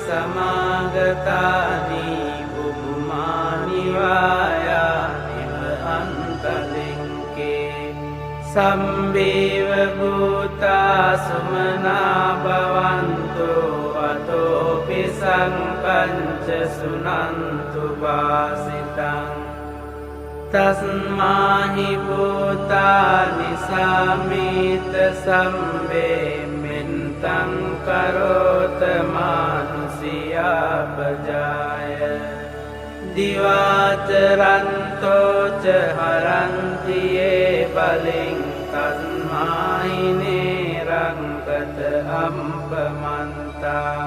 සමාගතානි බුබුමානි වායානිව අන්තලින්කේ සම්බේව භූතා සුමනා භවන්තෝ අතෝපි සංකංච සුනන්තු වාසිතං තස්මාහි භූතානි සාමීත සම්බේ මෙන්තං කරෝත මානුසියා පජාය දිවාචරන්තෝච හරන්තියේ බලෙන් තස්මාහිනේ රංගත අම්පමන්තා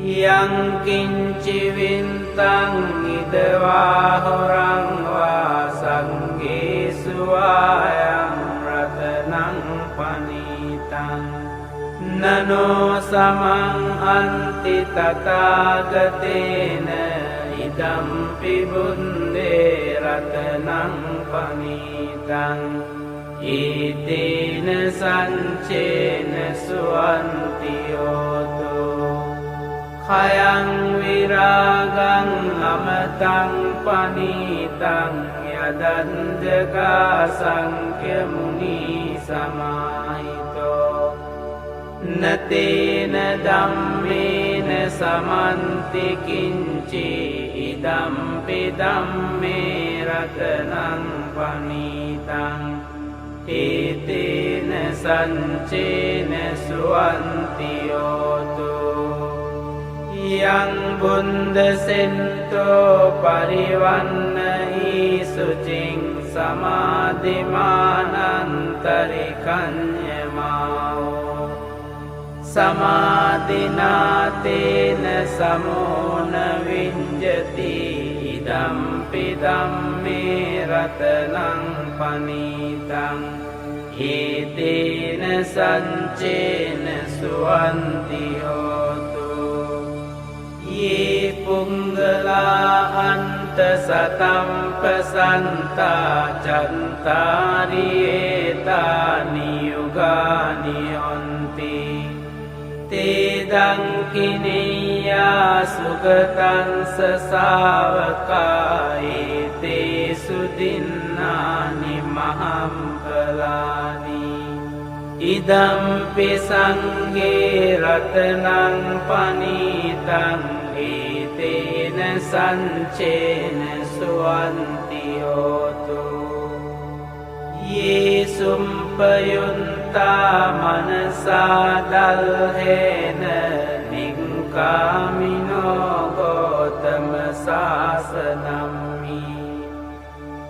යංකින්චි වින්තං ඉදවා හොරං වා සංගේසු ආයං රතනං පනීතං නනෝ සමං අන්ති තථාගතේන ඉදම්පි බුන්දේ රතනං පනීතං ඊතේන සංචේන සුවන්තියෝතෝ khayang viragang amatang panitang yadanjaga sankhya muni samahito natena dhammena samanti kinci idampi dhamme ratanang panitang etena sancena suwantiyoto yang bunda sento parivannahi sucing samadhimanantarikanyamao samadhinatena samona vinjati idampi dhamme ratanang panitang etena sancena suwantiyoto ye punggala anta satampasanta cantari etani yugani onti te dangkiniya sugatan sasavaka ete sudinnani mahampalani idampi sanghe ratanang panitang etena sanchena suwantiyoto ye sumpayunta manasa dalhena nikkamino gotama sasanammi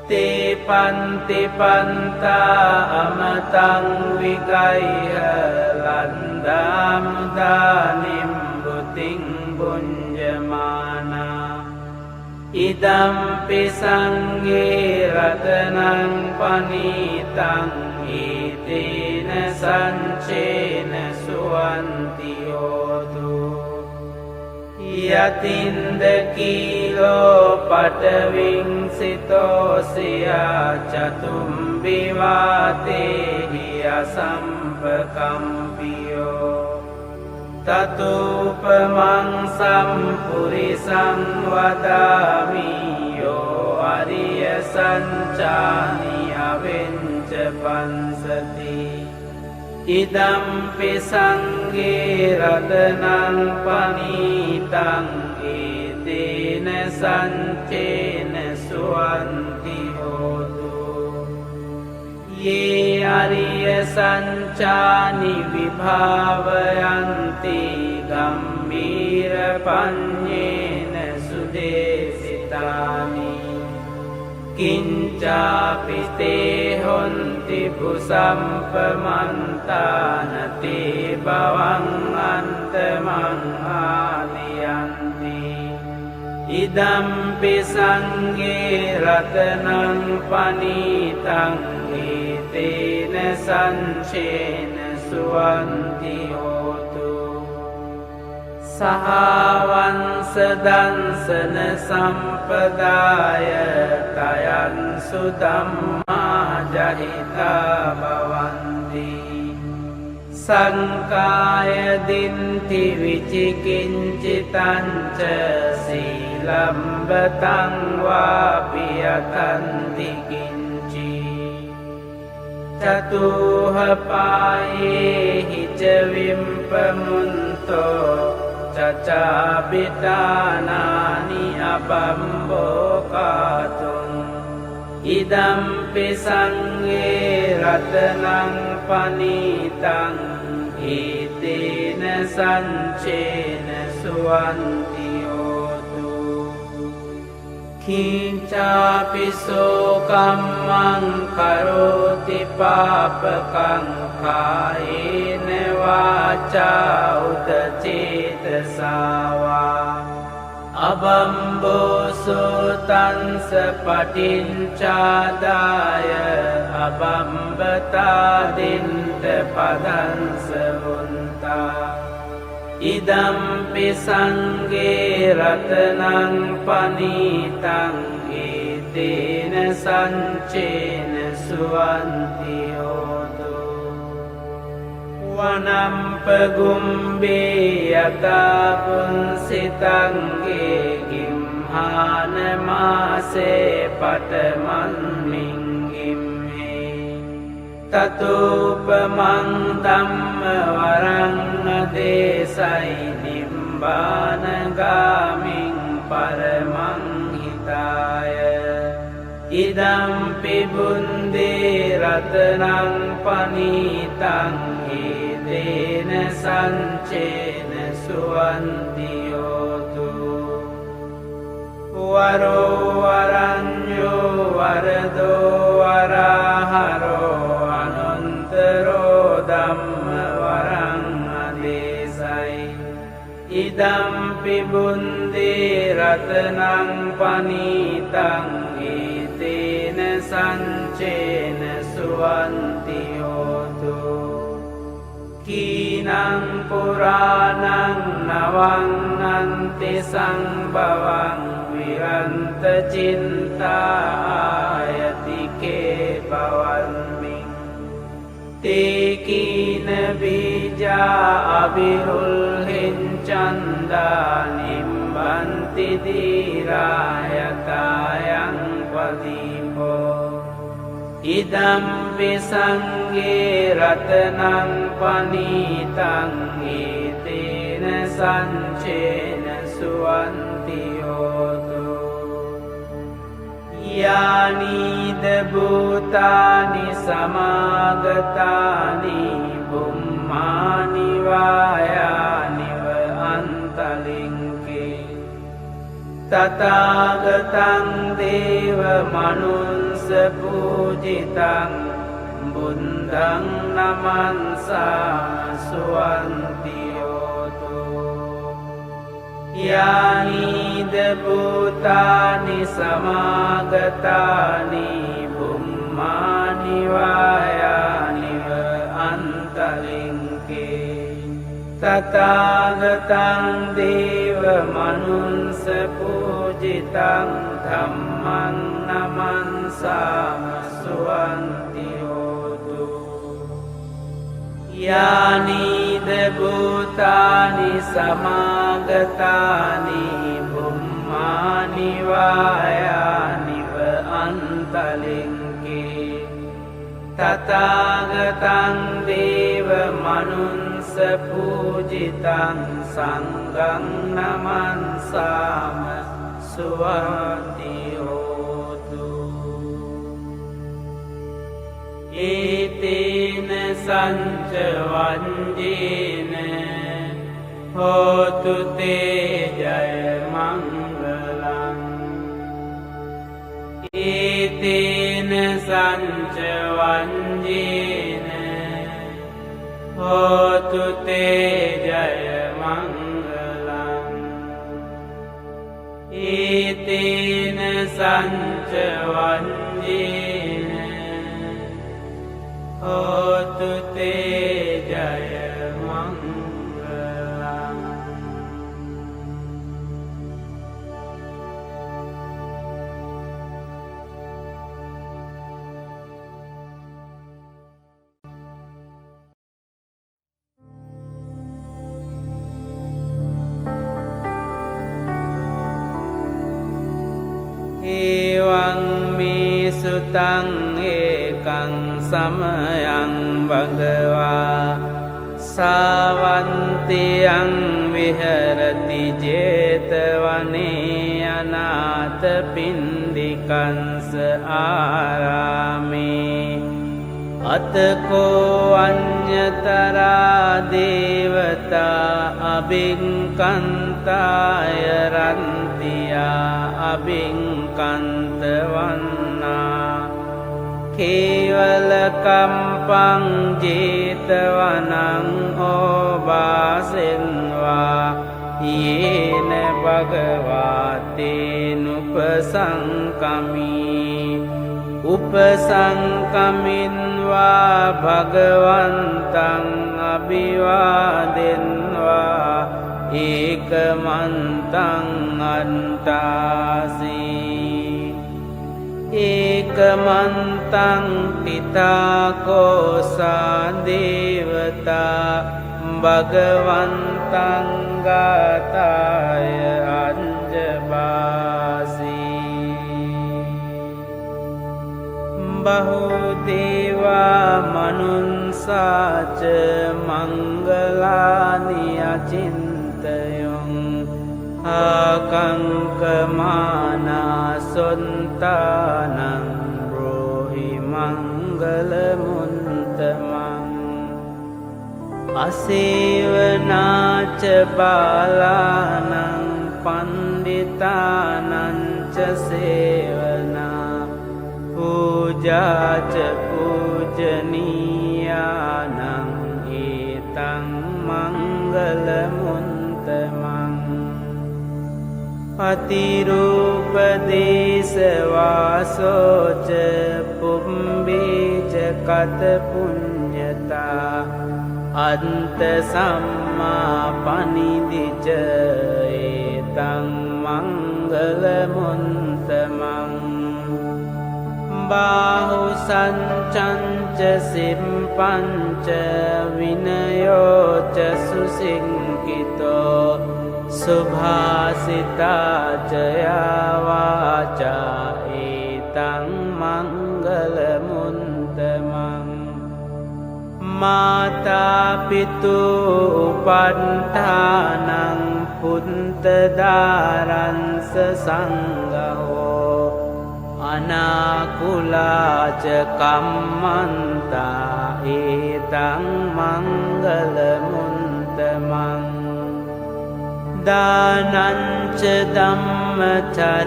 te panti panta amatang vigaya landamudanim buting bunjamana idampi sanghe ratanang panitang etena sanchena suwantiyoto yatinda kilo pataving sitosya chatumbiwate asampakampiyo tatupamang sampurisang vadami yo ariya sanchani avenca pansati idampi sanghe ratanang panitang etena sanchena suwantiyoto ye ariya sanchani vibhavayanti gambhira panyena sudesitani kincapi te honti pusampamantana te bhavang antamang aliyanti idampi sanghe ratanang panitang etena sanchena suwantiyoto sahavansa dansana sampadaya tayan sudamma jahita bhavanti සංකාය දින්ති විචිකිංචිතංච සීලම්බතං වාපි යතන්ති කිංචි චතුහ පායේ ච විම්පමුන්තෝ චචාපිතානානි අබම්බෝකාතුං ඉදම්පි සංඝේ රතනං පනීතං ඒතේන සංචේන සුවන්ති හෝතු කිංචාපිසෝ කම්මං කරෝති පාපකං කායේන වාචා උත චේතසාවා අබම්බෝසෝ තංස පටිංචාදාය අබම්බතාදින්ට පදංස වුන්තා ඉදම්පි සංඝේ රතනං පනීතං ඒතේන සංචේන සුවන්ති හෝතු වනම්පගුම්බේ යතා පුන්සිතංගේ ගිම්හානමාසේ පටමන්මින්ගිම්හේ තතෝපමං ධම්ම වරං අදේසයි නිම්බානගාමින් පරමං හිතාය ඉදම්පි බුන්දේ රතනං පනීතං ඒතේන සංචේන සුවන්ති හෝතු වරෝ වරඤ්ඤෝ වරදෝ වරහරෝ අනන්තරෝ ධම්ම වරං අදේසයි ඉදම්පි බුන්දේ රතනං පනීතං ඒතේන සංචේන සුවන්ති හෝතු කීනං පුරාණං නවං අන්ති සංභවං විරන්ත චින්තායතිකේ භවන්මින් තේකීන බීජා අබිරුල්හෙන් චන්දා නිම්බන්ති දීරායතායං පදීපෝ ඉදම්පි සංඝේ රතනං පනීතං ඒතේන සංචේන සුවන්ති හෝතු යානීද භූතානි සමාගතානි බුම්මානි වායානිව අන්තලින්කේ තථාගතං දේව මනුස්ස පූජිතං බුද්ධං නමන්සා සුවන්ති හෝතු යානීද භූතානි සමාගතානි බුම්මානි වායානිව අන්තලින්කේ තථාගතං දේව මනුස්ස පූජිතං ධම්මං නමන්සාම සුවන්ති හෝතු යානීද භූතානි සමාගතානි බුම්මානි වායානිව අන්තලින්කේ තථාගතං දේව මනුස්ස පූජිතං සංඝං නමන්සාම සුවන්ති හෝතු ඒතේන සංච වංජේන හෝතු තේ ජය මංගලං ඒතේන සංච වංජේන හෝතු තේ ජය මංගලං ඒතේන සංච වංජේන හෝතු තේ ජය මංගලං එවං මේ සුතං ඒකං සමයං භගවා සාවන්තියං විහෙරති 제තවනේ අනාථ පින්ඩිකංස ආරාමේ අතකෝ අඤ්ඤතරා දේවතා අබින්කන්තාය රන්තියා අබින්කන්තවන්නා කේවල කම්පං 제තවනං ඕවාසෙන්වා යේන භගවාතේනුපසංකමී උපසංකමින්වා භගවන්තං අභිවාදෙන්වා ඒකමන්තං අන්තාසී ඒකමන්තං තිතාකෝසා දේවතා භගවන්තං ගාතාය අංජබාසී බහුදේවා මනුන්සාච මංගලානි අචින්තයොං ආකංකමානා සොන්තානං බ්‍රෝහි මංගලමුන්තමං අසේවනාච බාලානං පණ්ඩිතානංච සේවනා පූජාච පූජනීයානං ඒතං මංගලමුන්තමං අතිරූපදේශවාසෝච පුම්බීච කත පුඤ්ඤතා අන්ත සම්මා පනිදිච ඒතං මංගලමුන්තමං බාහු සංචංච සිම්පංච විනයෝච සුසිංකිතෝ සුභාසිතාච යාවාචා ඒතං මංගලමුන්තමං මාතා පිතු උපට්ඨානං පුන්තදාරංස සංඝෝ අනාකුලාච කම්මන්තා ඒතං මංගලමුන්තමං දානංච ධම්මචරියාච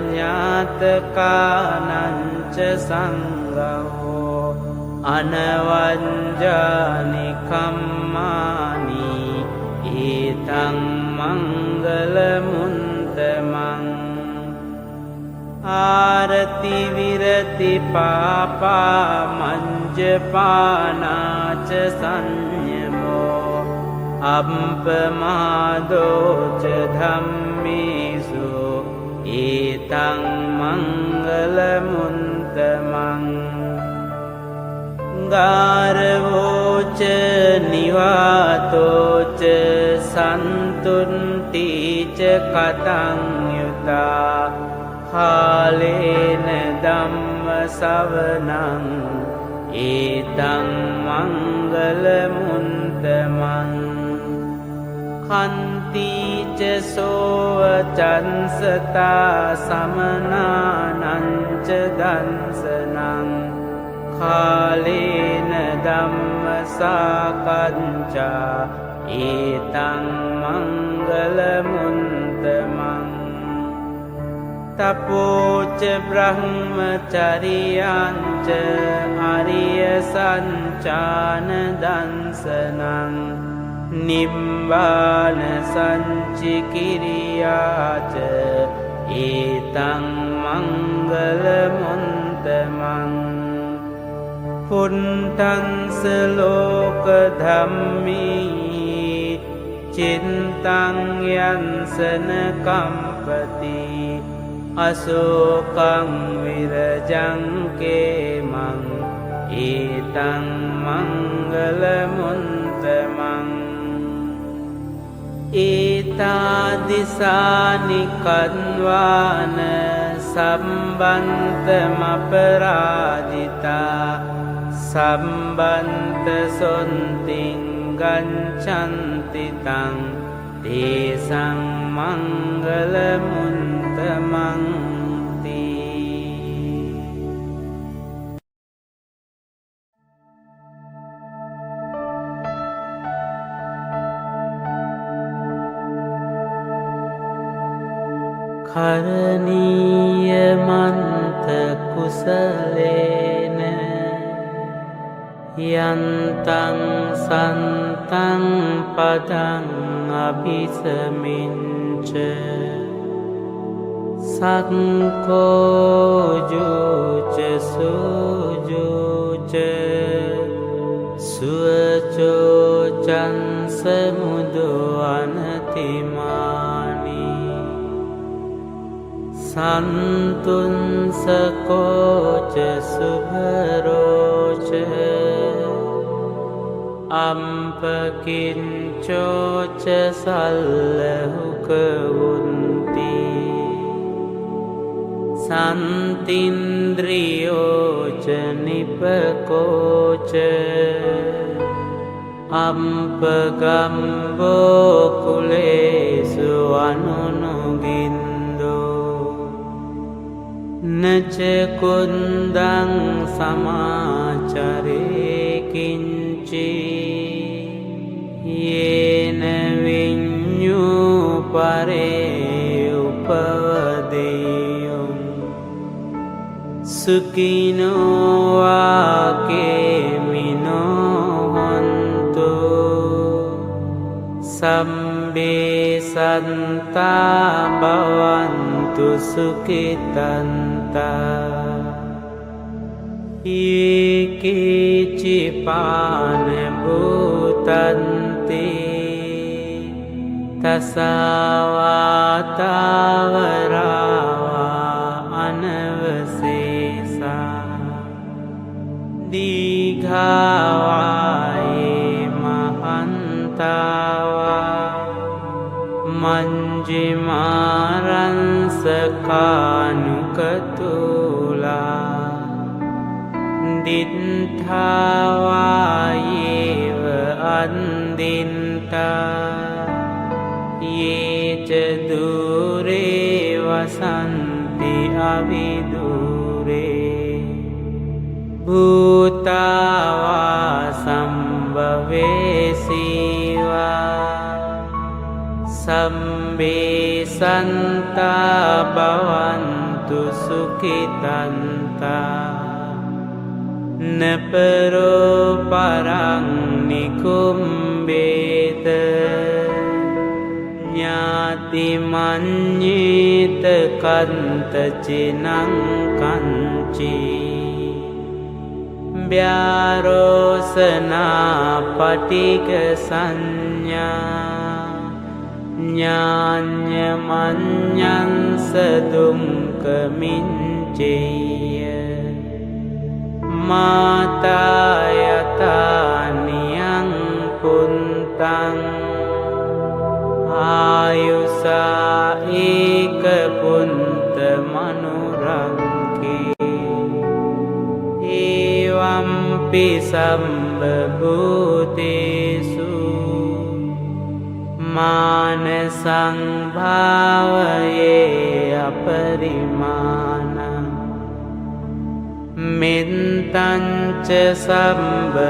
ඥාතකානංච සංඝෝ අනවංජානි කම්මානි ඒතං මංගලමුන්තමං ආරති විරති පාපා මංජපානාච සංයමෝ අප්පමාදෝච ධම්මේසු ඒතං මංගලමුන්තමං ගාරවෝච නිවාතෝච සන්තුන්තිච කතං යුතා කාලේන ධම්ම සවනං ඒතං මංගලමුන්තමං කන්තිච සෝව චන්සතා සමනානංච දන්සනං කාලේන ධම්ම සාකච්ඡා ඒතං මංගලමුන්තමං තපෝච බ්‍රහ්මචරියංච අරිය සංචාන දන්සනං නිබ්බාන සංචිකිරියාච ඒතං මංගලමුන්තමං පුන්තංස ලෝක ධම්මී චින්තං යන්සන කම්පති අසෝකං විරජං කේමං ඒතං මංගලමුන්තමං ඒතාදිසානි කන්වාන සම්බන්තමපරාදිතා සම්බන්ත සොන්තිං ගංචන්තිතං තේසං මංගල මුන්තමන්ති. කරණීය මන්ත කුසලේන යන්තං සන්තං පදං අභිසමින්ච සක්කෝජුච සුජුච සුවචෝචන් සමුදු අනතිමානි සන්තුන්සකෝච සුභරෝච අම්පකින්චෝච සල්ලහුකවුන්ති සන්තින්ද්‍රියෝච නිපකෝච අම්පගම්බෝකුලේසු අනුනුගින්දෝ නචකුන්දං සමාචරේකින්චි යේන විඤ්ඤූ පරේ උපවදේයුම් සුඛිනෝ වාකේමිනෝ හන්තු සම්බේ සන්තා භවන්තු සුඛිතන්තා ඒකේචිපාන භූතන්ති තසවාතාවරාවා අනවසේසා දීඝාවායේ මහන්තාවා මංජිමාරංසකානුකතුලා දිත්ථාවායේව අන්දින්තා යේච දුරේ වසන්ති අවිදුරේ භූතාවා සම්භවේසීවා සම්බේ සන්තා භවන්තු සුඛිතන්තා නපරෝ පරං නිකුම්බේත ඥාති මඤ්ඤේත කන්ත චිනං කංචි ව්‍යාරෝසනා පටික සංඥා ඥාඤ්ඤ මඤ්ඤංස දුක්ඛ මිච්ඡේය මාතායතානියං පුන්තං ආයුසා ඒක පුන්ත මනුරංකේ ඒවම්පි සම්බභූතේසු මාන සංභාවයේ අපරිමාණ මෙත්තංච සම්බලෝකස්මින්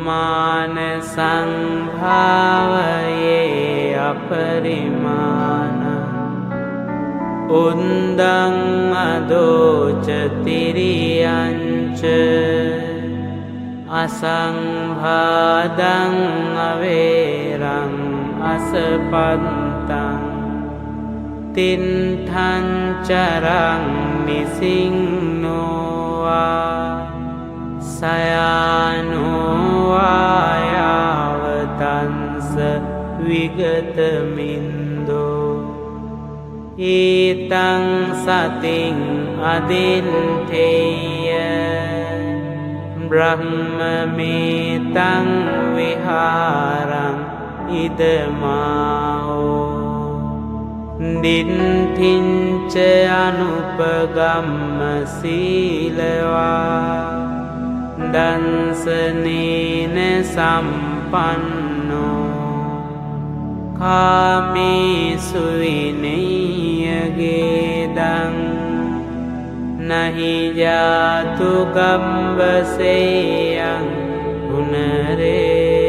මාන සංභාවයේ අපරිමාණ උන්දං අදෝච තිරියංච අසංභාදං අවේරං අසපත්තං තින්ඨං චරං නිසින්නෝවා සයානෝවා යාවතංස විගතමින්දෝ ඊතං සතින් අදින්ඨේය බ්‍රහ්මමේතං විහාරං ඉදමාහෝ දිට්ඨිංච අනුපගම්ම සීලවා දන්සනේන සම්පන්නෝ කාමේසු විනය්‍යගේදං නහි ජාතු ගම්බසේයං පුනරේති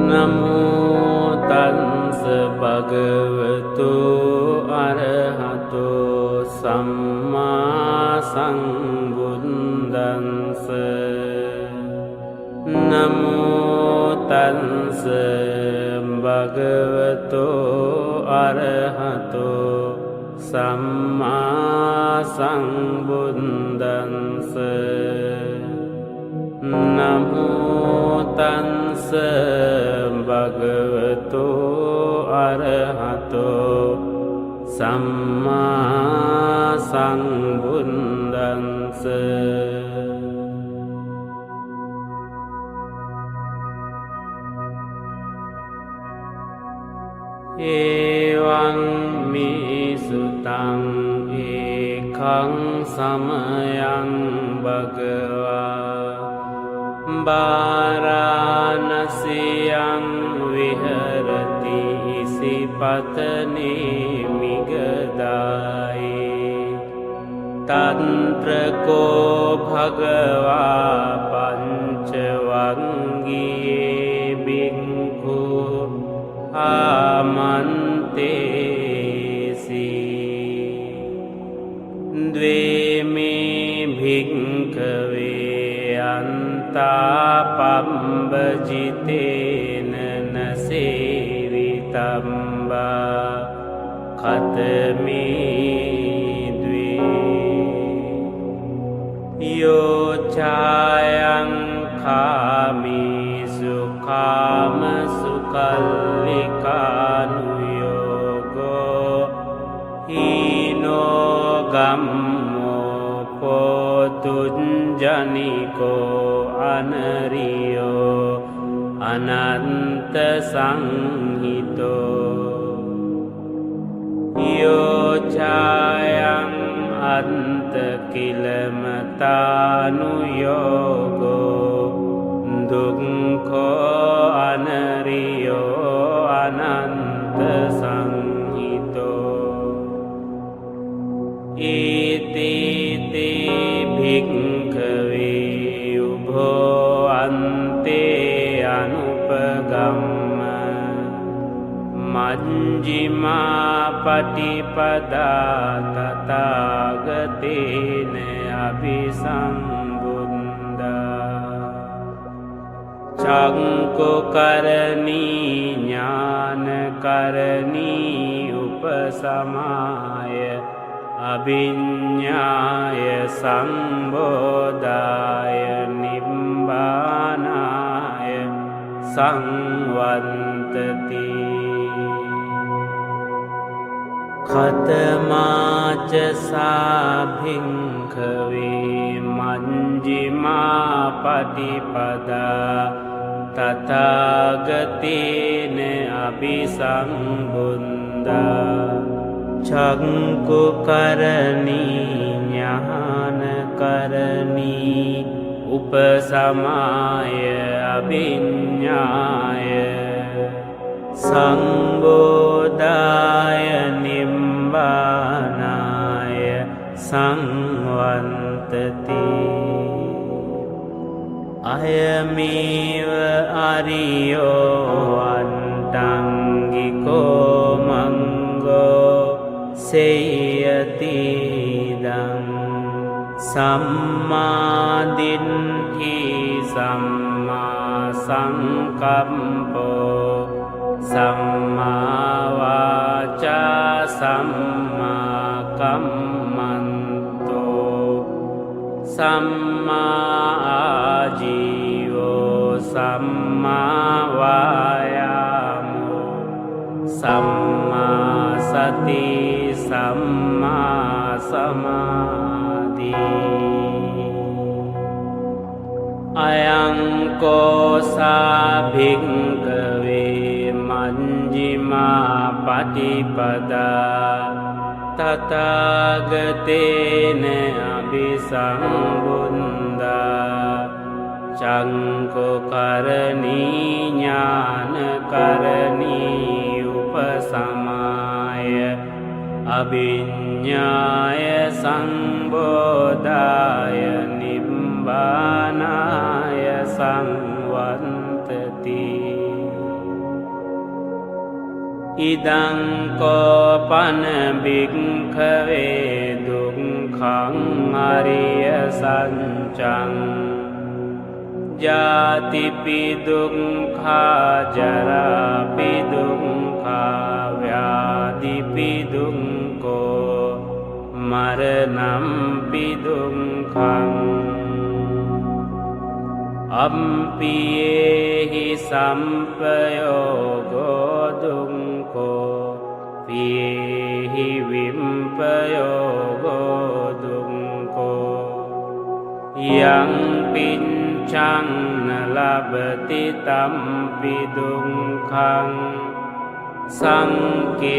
නමෝ තස්ස භගවතු අරහතෝ සම්මා සම්බුද්දස්ස නමෝ තස්ස භගවතු අරහතෝ සම්මා සම්බුද්දස්ස නමෝ තස්ස භගවතු අරහතෝ සම්මා සම්බුද්දස්ස එවං මේ සුතං ඒකං සමයං භගවා වාරාණසියං විහරති ඉසිපතනේ මිගදායි තන්ත්‍රකෝ භගවා පංචවංගියේ බික්ඛු ආමන්තේසි ද්වේමේ භික්ඛවේ අන්තාපම්බජිතේන නසේවිතම්බා කතමේ ද්වේ යෝචායං කාමීසු කාමසු කල්ලිකානුයෝගෝ හීනෝ ගම්මෝ පොතුංජනිකෝ අනරියෝ අනන්ත සංහිතෝ යෝචායං අන්ත කිලමතානුයෝගෝ දුක්ඛෝ අනරියෝ අනන්ත සංහිතෝ ඒතේ භික්ඛවේ උභෝ අන්තේ අනුපගම්ම මජ්ක්‍ධිමා පටිපදා තථාගතේන අභිසම්බුද්ධා චක්ඛුකරණී ඥානකරණී උපසමාය අභිඤ්ඤාය සම්බෝධාය නිබ්බානාය සංවත්තති ඛතමාච සාභික්ඛවේ මජ්ක්‍ධිමා පටිපදා තථාගතේන අභිසම්බුද්ධා චක්ඛුකරණී ඥානකරණී උපසමාය අභිඤ්ඤාය සංබෝධාය නිබ්බානාය සංවත්තති අයමේව අරියෝ අන්තංගිකෝ මංගෝ සේයතිදං සම්මාදිට්ඨි සම්මා සංකප්පෝ සම්මා වාචා සම්මා කම්මන්තෝ සම්මා ආජීවෝ සම්මා වායාමෝ සම්මා සති සම්මා සමාධි අයං කෝසා භික්ඛවේ මජ්ක්‍ධිමා පටිපදා තථාගතේන අභිසම්බුද්ධා චංකෝ කරණී ඥාන කරණී උපසමාය අභිඤ්ඤාය සංබෝධාය නිබ්බානාය සංවත්තති ඉදං කෝපන භික්ඛවේ දුක්ඛං අරිය සත්‍යං ජාතිපි දුක්ඛා ජරාපි දුක්ඛා ව්‍යාධිපි දුක්ඛෝ මරණම්පි දුක්ඛං අම්පියේහි සම්පයෝගෝ දුක්ඛෝ පියේහි විම්පයෝගෝ දුක්ඛෝ යං පිච්ඡං ලබති තම්පි දුක්ඛං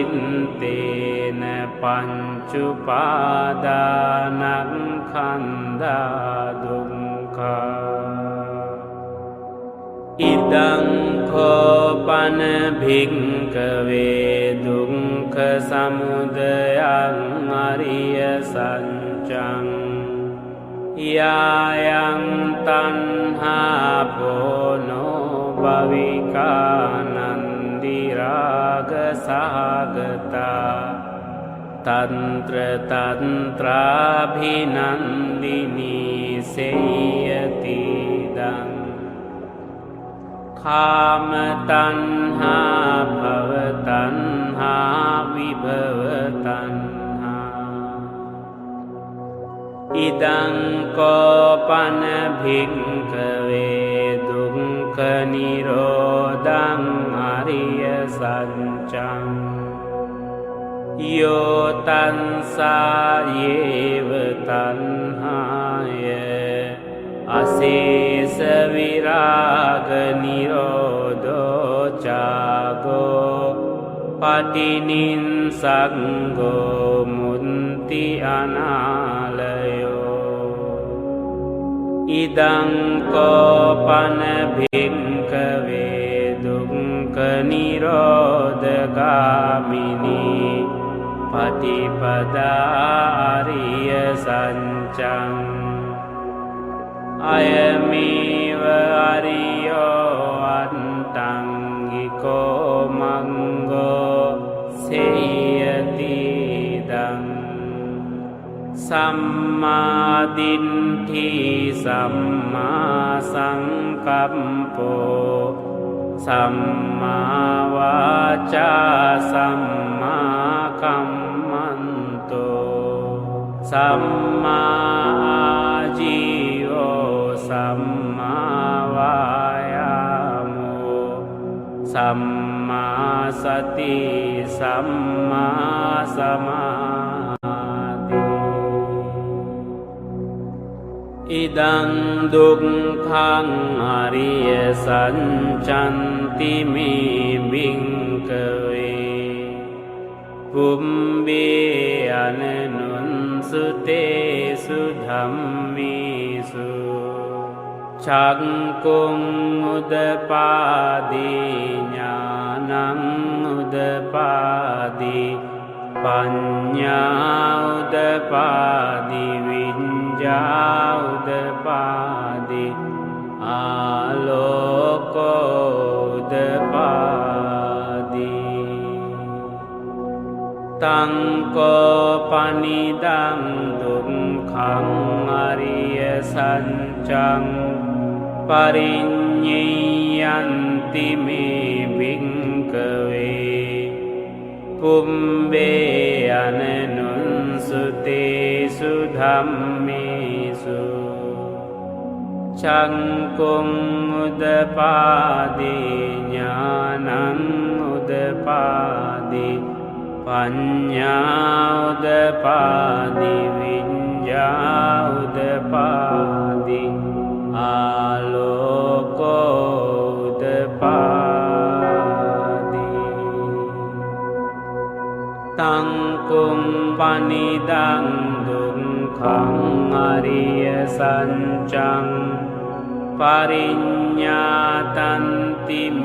සංකිත්තේන පංචුපාදානස්කන්ධා දුක්ඛා ඉදං කෝපන භික්ඛවේ දුක්ඛ සමුදයං අරිය සත්‍යං යායං තණ්හා පොනෝ භවිකානන්දි රාග සහගතා තන්ත්‍ර තන්ත්‍රාභිනන්දිනී සේයතිදං කාම තණ්හා භව තණ්හා විභව තණ්හා ඉදං කෝපන භික්ඛවේ දුක්ඛ නිරෝධං අරිය සත්‍යං යෝ තංසායේව තණ්හාය අශේෂ විරාග නිරෝධෝ චාගෝ පටිනිස්සග්ගෝ මුන්ති අනාලයෝ ඉදං කෝපන භික්ඛවේ දුක්ඛ නිරෝධගාමිනී පටිපදා අරිය සත්‍යං අයමේව අරියෝ අත්තංගිකෝ මංගෝ සේයතිදං සම්මා දිට්ඨි සම්මා සංකප්පෝ සම්මා වාචා සම්මා කම්මන්තෝ සම්මා ආජීවෝ සම්මා වායාමෝ සම්මා සති සම්මා සමාධි ඉදං දුක්ඛං අරිය සත්‍යන්ති මේ භික්ඛවේ පුම්බේ අනනුන්සුතේසු ධම්මේසු චක්කුං උදපාදී ඥානං උදපාදී පඤ්ඤා උදපාදී විඤ්ඤා උදපාදී ආලෝකෝ උදපාදී ตังโกปนิดังดุงขังอริยสัจจังปริญเยยันติเมภิกขเวปุมเบอนันนุสุเตสุธัมเมสุชังกุงอุดปาดิญาณังอุดปาดิปัญญาอุดปาดิวิญญาอุดปาดิอาโลโกอุดปาดิตังกุงปนิดังดุงขังอริยสัจจังปริญญาตันติเม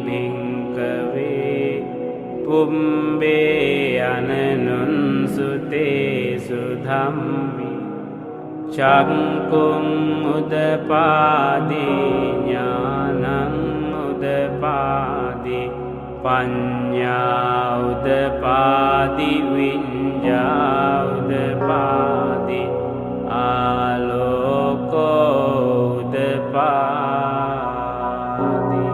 ภิกขเวปุมเบอนันนุสุเตสุธัมมิชังกุงอุดปาดิญาณังอุดปาดิปัญญาอุดปาดิวิญญาอุดปาดิอาโลโกอุดปาดิ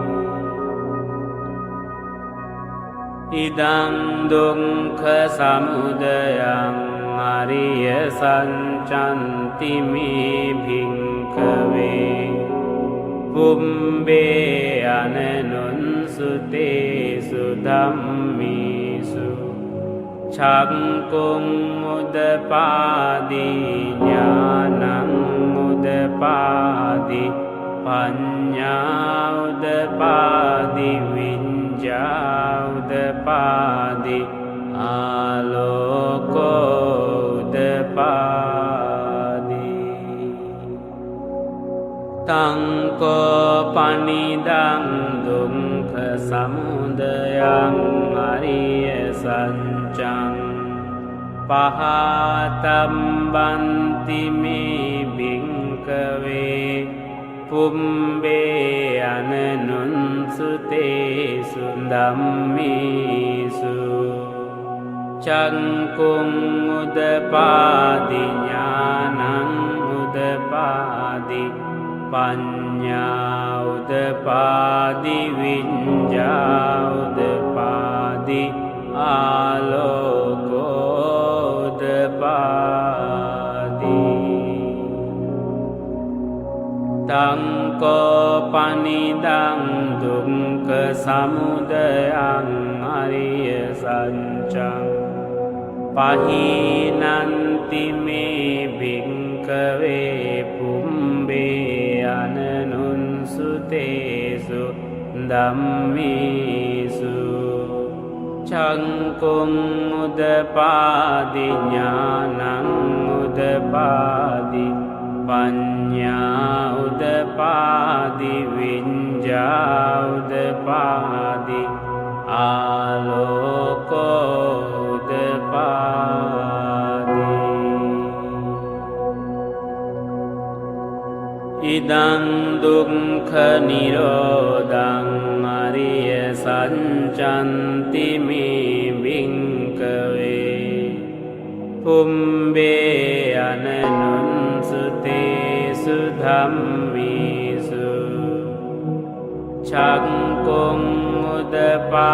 อิดังดุงขสมุทัยังอริยสัจจันติเมภิกขเวปุมเบอนันนุสุเตสุธัมเมสุชังกุงอุดปาดิญาณังอุดปาดิปัญญาอุดปาดิวิญญาอุดปาดิอาโลโกอุดปาดิตังโกปนิดังดุงขสมุทัยังอริยสัจจังปหาตัมบันติเมภิกขเวปุมเบอนันนุสุเตสุธัมเมสุชังกุงอุดปาดิญาณังอุดปาดิปัญญาอุดปาดิวิญญาอุดปาดิอาโลโกอุดปาดิตังโกปนิดังดุงขสมุทัยังอริยสัจจังปหินันติเมภิกขเวปุมเบอนันนุสุเตสุธัมเมสุชังกุงอุดปาดิญาณังอุดปาดิปัญญาอุดปาดิวิญญาอุดปาดิอาโลโกอุดปาดิอิดังดุงขนิโรธังอริยสัจจันติเมภิกขเวปุมเบอนันนุสุเตสุธัมเมสุชังกุงอุดปา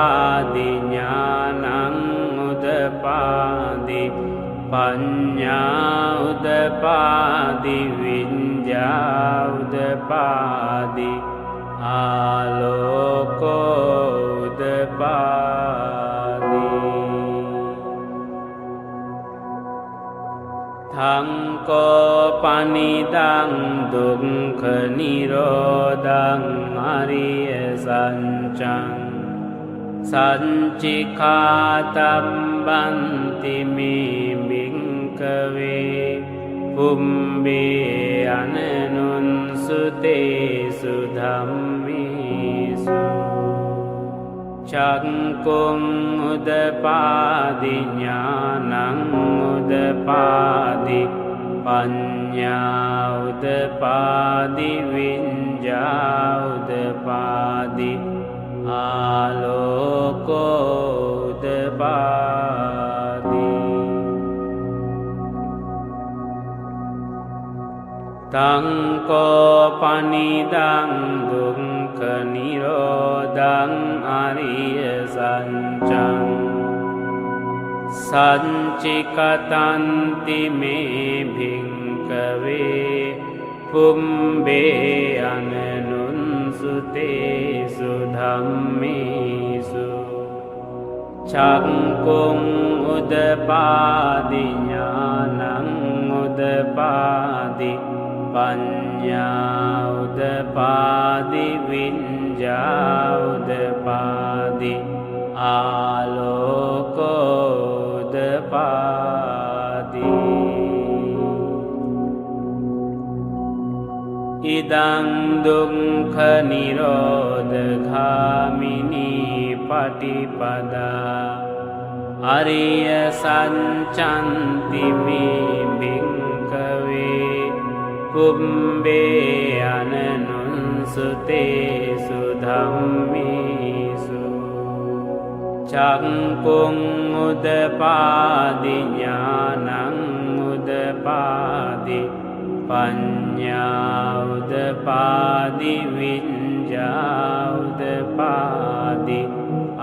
ดิญาณังอุดปาดิปัญญาอุดปาดิวิญญาอุดปาดิอาโลโกอุดปาดิทังโกปนิดังดุงขนิโรธังอริยสัจจังสัจจิฆาตัมบันติเมภิกขเวปุมเบอนันนุสุเตสุธัมเมสุชังกุงอุดปาดิญาณังอุดปาดิปัญญาอุดปาดิวิญญาอุดปาดิอาโลโกอุดปา ตังโกปนิดังดุงคนิโรดังอริยสัจจังสัจจิกตันติเมภิกขเวภุมเบอนุนสุเตสุธัมมิสุชักกุงอุดปาดิญาณังอุดปาดิปัญญาอุดปาดิวิญญาอุดปาดิอาโลโกอุดปาดิอิดังดุงขนิโรธคามินีปฏิปดาอริยสัจจันติเมภิกขเวภุมเบอนุนสุเตสุธัมมิสุชักกุงอุดปาดิญาณังอุดปาดิปัญญาอุดปาดิวิญญาอุดปาดิ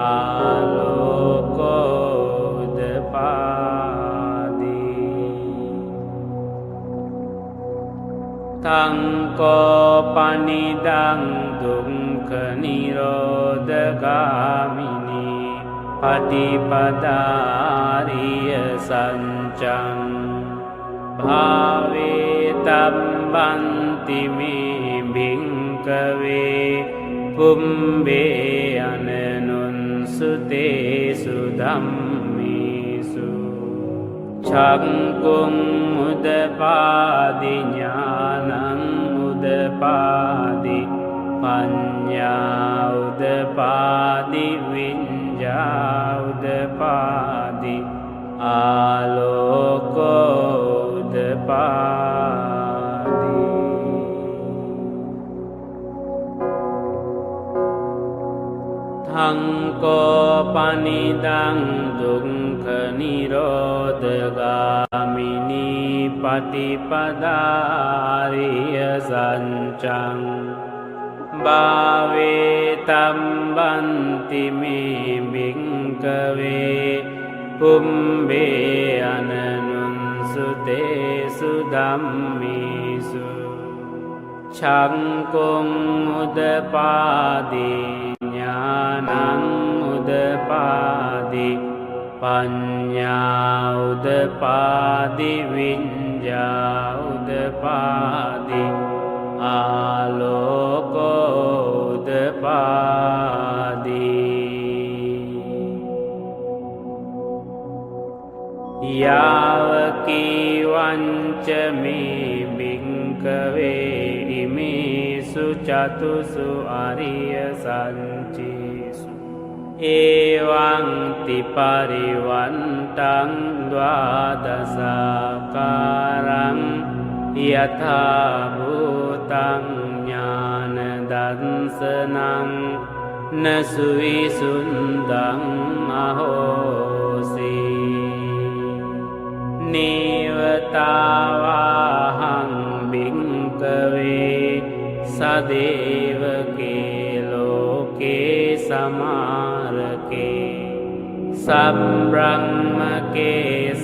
อาโลโกอุดปาดิตังโกปนิดังดุงคนิโรธกามินีปฏิปดาริยสัจจังภาเวตัมบันติเมภิกขเวภุมเบอนุนสุเตสุธัมมิสุชักกุงอุดปาดิญาณังอุดปาดิปัญญาอุดปาดิวิญญาอุดปาดิอาโลโกอุดปาดิทังโกปนิดังดุงคนิโรธกามินีปฏิปดาริยสัจจังบาเวตัมบันติเมภิกขเวภุมเบอนุนสุเตสุธัมมิสุชักกุงอุดปาดิญาณังอุดปาดิปัญญาอุดปาดิวิญญาอุดปาดิอาโลโกอุดปาดิยาวกีวันจะมีภิกขเวอิมิสุจตุสุอริยสัจจิสุเอวังติปริวันตังดวาดสาการังยถาภูตังญาณดัสสนังนสุวิสุนดังอโหสินิวตาวาหังภิกขเวสเดวเกโลเกสมารเกสัมบรังมเก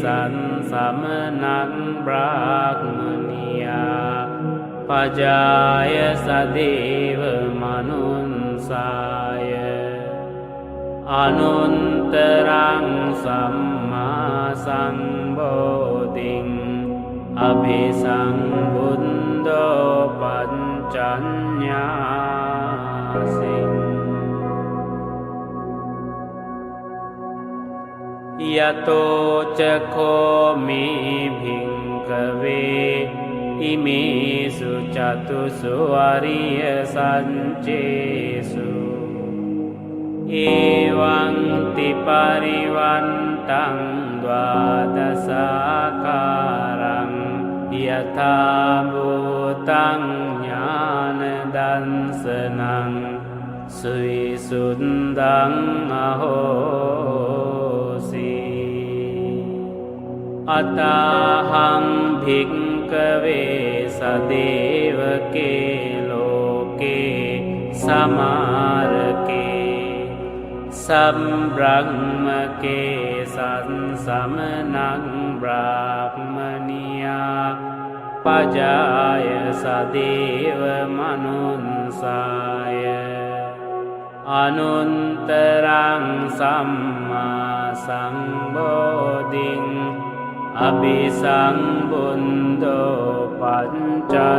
สันสัมนังบรากมณียาปจายสเดวมนุนสายอนุนตรังสัมมาสัมโพธิงอภิสัมพุนโดปัญจัญญาสิยะโตจะโคมิภิกขเวอิมิสุจตุสุอริยสัจเจสุเอวังติปริวันตังดวาดสาการังยถาภูตังญาณดัสสนังสุวิสุทธังอโหสิอัตตาหังภิกข භික්කවේ සදේවකේ ලෝකේ සමාරකේ සම්බ්‍රහ්මකේ සංසමනං බ්‍රාහ්මනියා පජාය සදේව මනුන්සාය අනුන්තරං සම්මා සංබෝධින් අභිසම්බුද්ධෝ පංචඤ්ඤාසින්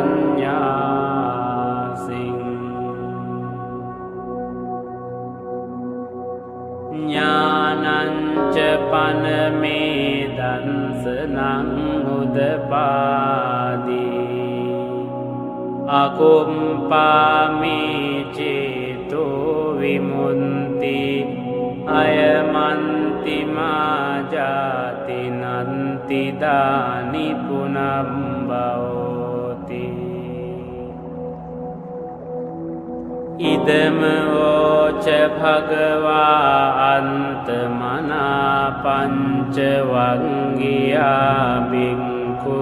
ඥානංච පනමේ දන්සනං උදපාදී අකුම්පාමේ චේතෝ විමුක්ති අයමන්ති මාජාති නන්ති දානි පුනම්බවෝති ඉදම වෝච භගවා අන්තමනා පංච වංගියා බික්ඛු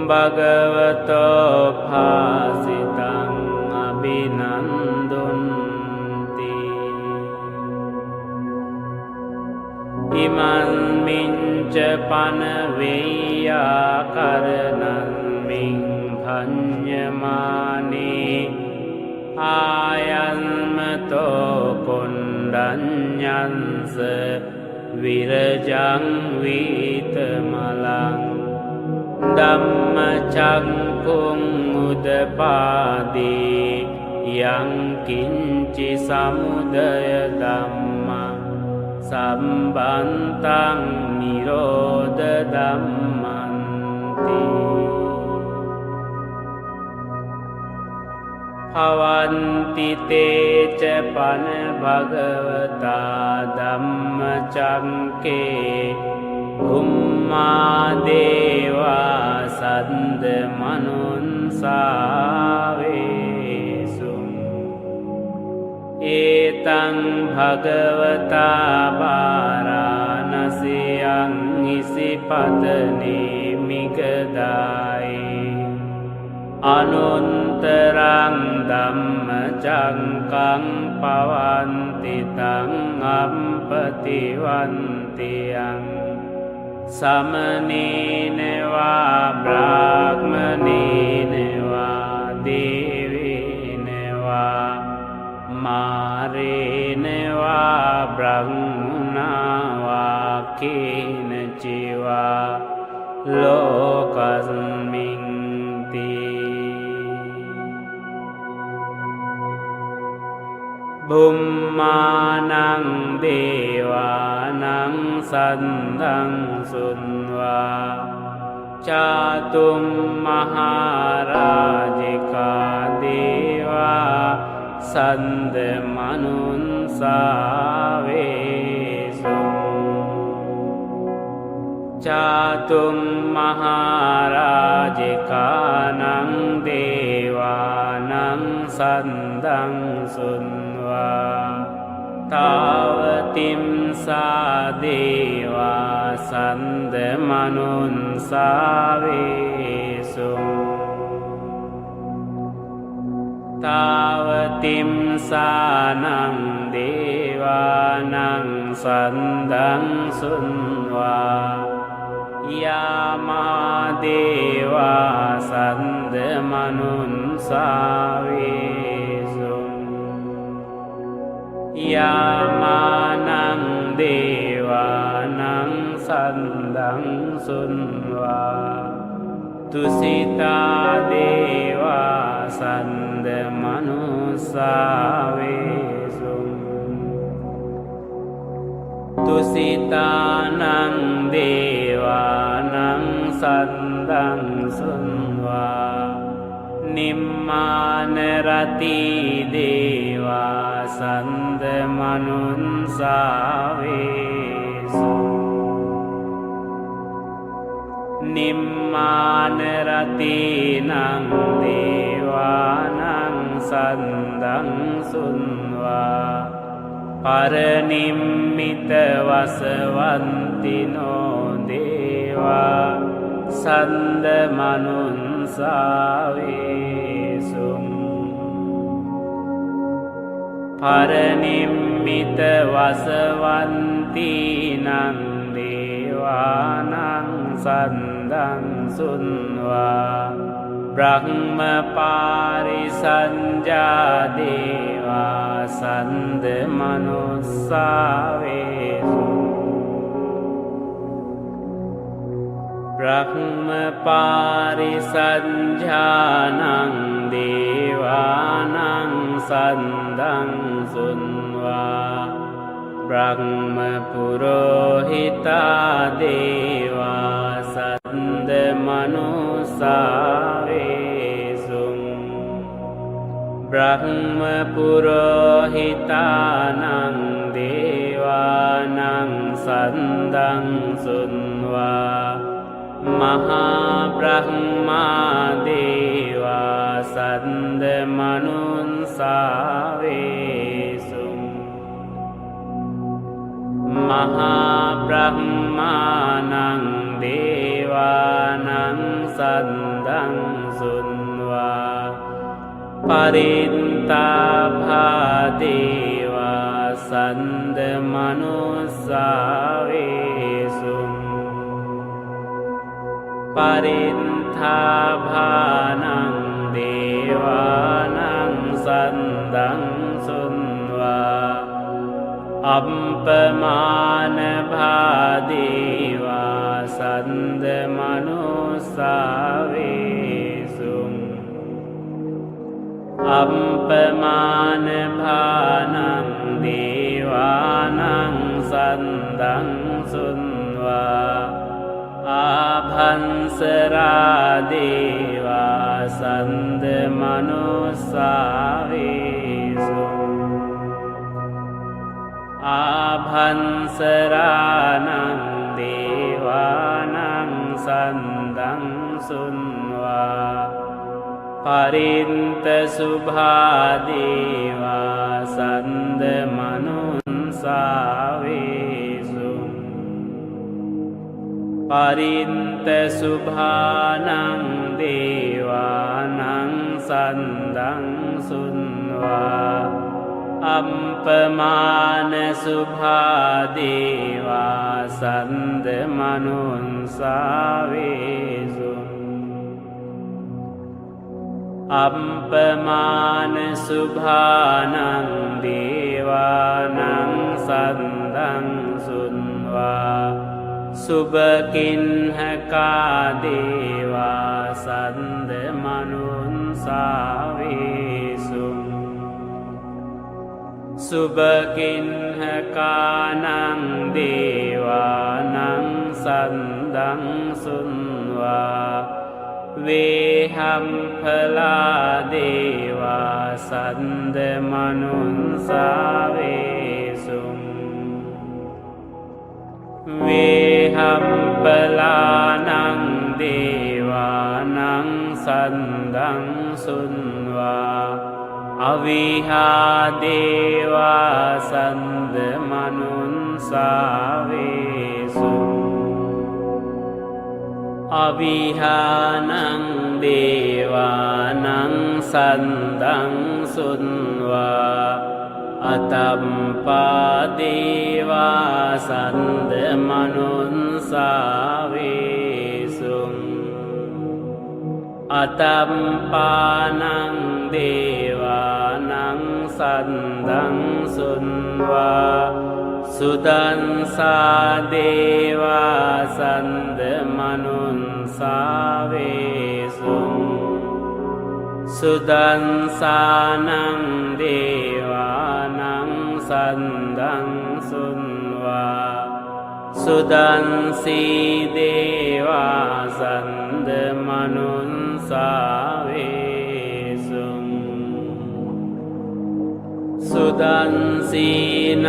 භගවතෝ භාසිතං අභිනන්දුන්ති ඉමන් මිංච පන වේයා කරණං මින් භඤ්ඤමානේ ආයන්මතෝ කොණ්ඩඤ්ඤංස විරජං වීතමලං ධම්මචක්ඛුං උදපාදී යං කිංචි සමුදය ධම්මං සම්බන්තං නිරෝධ ධම්මන්ති භවන්ති තේච පන භගවතා ධම්මචක්ඛේ උම්මා දේවා සද්ද මනුන්සාවේසු ඒතං භගවතා වාරාණසියං ඉසිපතනේ මිගදායි අනුන්තරං ධම්මචක්ඛං පවන්ති තං අම්පතිවන්තියං සමනේනවා බ්‍රාහ්මනේනවා දේවේනවා මාරේනවා බ්‍රහ්මනාවා කේනචිවා ලෝකස්මින්ති බුම්මානං දේවානං සන්දං සුන්වා චාතුම් මහරජිකා දේවා සන්ද මනුන්සාවේසු චාතුම් මහරජිකානං දේවානං සන්දං සුන්වා තාවතිම්සා දේවා සන්ද මනුන්සාවේසු තාවතිම්සානං දේවානං සන්දං සුන්වා යාමා දේවා සන්ද මනුන්සාවේසු යාමානං දේවානං සන්දං සුන්වා තුසිතා දේවා සන්ද මනුස්සාවේසු තුසිතානං දේවානං සන්දං සුන්වා නිම්මාන රති දේවා සන්ද මනුන්සාවේසු නිම්මාන රතිනං දේවානං සන්දං සුන්වා පරනිම්මිත වසවන්තිනෝ දේවා සන්ද මනුන්සාවේසුම් පරනිම්මිත වසවන්තිනං දේවානං සන්දං සුන්වා බ්‍රහ්ම පාරිසංජා දේවා සන්ද මනුස්සාවේසු බ්‍රහ්ම පාරිසංජානං දේවානං සන්දං සුන්වා බ්‍රහ්ම පුරෝහිතා දේවා සන්ද මනුස්සාවේසුං බ්‍රහ්ම පුරෝහිතානං දේවානං සන්දං සුන්වා මහා බ්‍රහ්මා දේවා සන්ද මනුන්සාවේසුං මහා බ්‍රහ්මානං දේවානං සන්දං සුන්වා පරිත්තාභා දේවා සන්ද මනුස්සාවේසුං පරිත්තාභානං දේවානං සන්දං සුන්වා අප්පමානභා දේවා සන්ද මනුස්සාවේසුං අප්පමානභානං දේවානං සන්දං සුන්වා ආභංසරා දේවා සන්ද මනුස්සාවේසුං ආභංසරානං දේවානං සන්දං සුන්වා පරින්ත සුභා දේවා සන්ද මනුන්සාවේසුං පරින්ත සුභානං දේවානං සන්දං සුන්වා අප්පමාන සුභා දේවා සන්ද මනුන්සාවේසුං අප්පමාන සුභානං දේවානං සන්දං සුන්වා සුභකින්හකා දේවා සන්ද මනුන්සාවේසුං සුභකින්හකානං දේවානං සන්දං සුන්වා වේහම්ඵලා දේවා සන්ද මනුන්සාවේසුං වේහම්ඵලානං දේවානං සන්දං සුන්වා අවිහා දේවා සන්ද මනුන්සාවේසුං අවිහානං දේවානං සන්දං සුන්වා අතම්පා දේවා සන්ද මනුන්සාවේසුං අතම්පානං දේවානං සන්දං සුන්වා සුදන්සා දේවා සන්ද මනුන්සාවේසුං සුදන්සානං දේවානං සන්දං සුන්වා සුදන්සී දේවා සන්ද මනුන්සාවේසුං සුදන්සීනං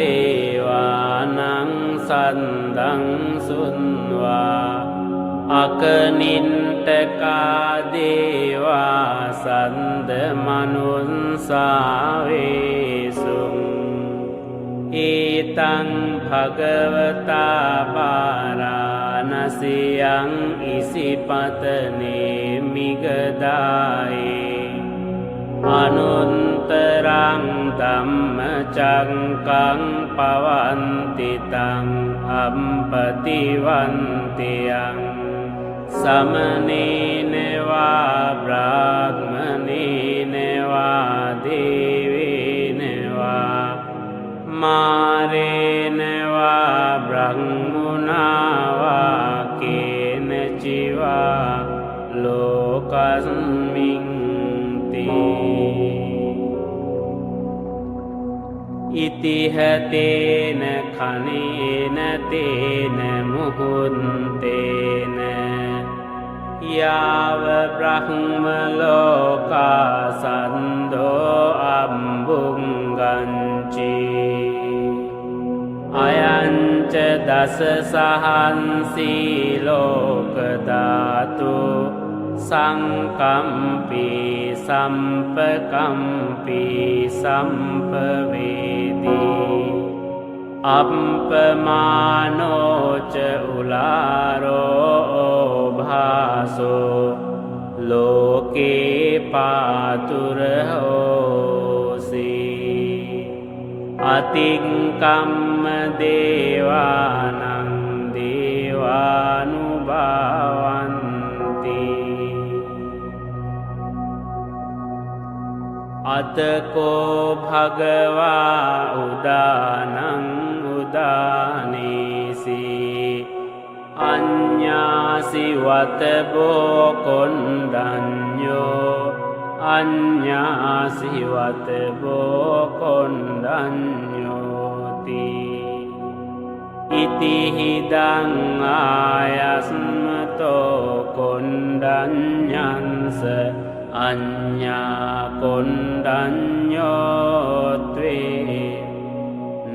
දේවානං සන්දං සුන්වා අකනින්ටකා දේවා සන්ද මනුන්සාවේසුං ඒතං භගවතා පාරානං සියං ඉසිපතනේ මිගදායේ අනුන්තරං ධම්මචක්කං පවන්තිතං අම්පතිවන්තියං සමනේනවා බ්‍රාහ්මනේනවා දේවේනවා මාරේනවා බ්‍රහ්මුණාවා කේනචිවා ලෝකස්මින් ඉතිහතේන කනේන තේන මුහුන්තේන යාව බ්‍රහ්ම ලෝකා සන්දෝ අම්බුංගංචි අයංච දස සහන්සී ලෝක ධාතු සංකම්පී සම්පකම්පී සම්පවේදී අප්පමානෝච උලාරෝ භාසෝ ලෝකේ පාතුරහෝසි අතික්කම්ම දේවානං දේවානුභාවන්ති අතකෝ භගවා උදානං උදානීසි අඤ්ඤාසි වතබෝ කොණ්ඩඤ්ඤෝ අඤ්ඤාසි වතබෝ කොණ්ඩඤ්ඤෝති ඉතිහිදං ආයස්මතෝ කොණ්ඩඤ්ඤංස අඤ්ඤා කොණ්ඩඤ්ඤෝත්වේ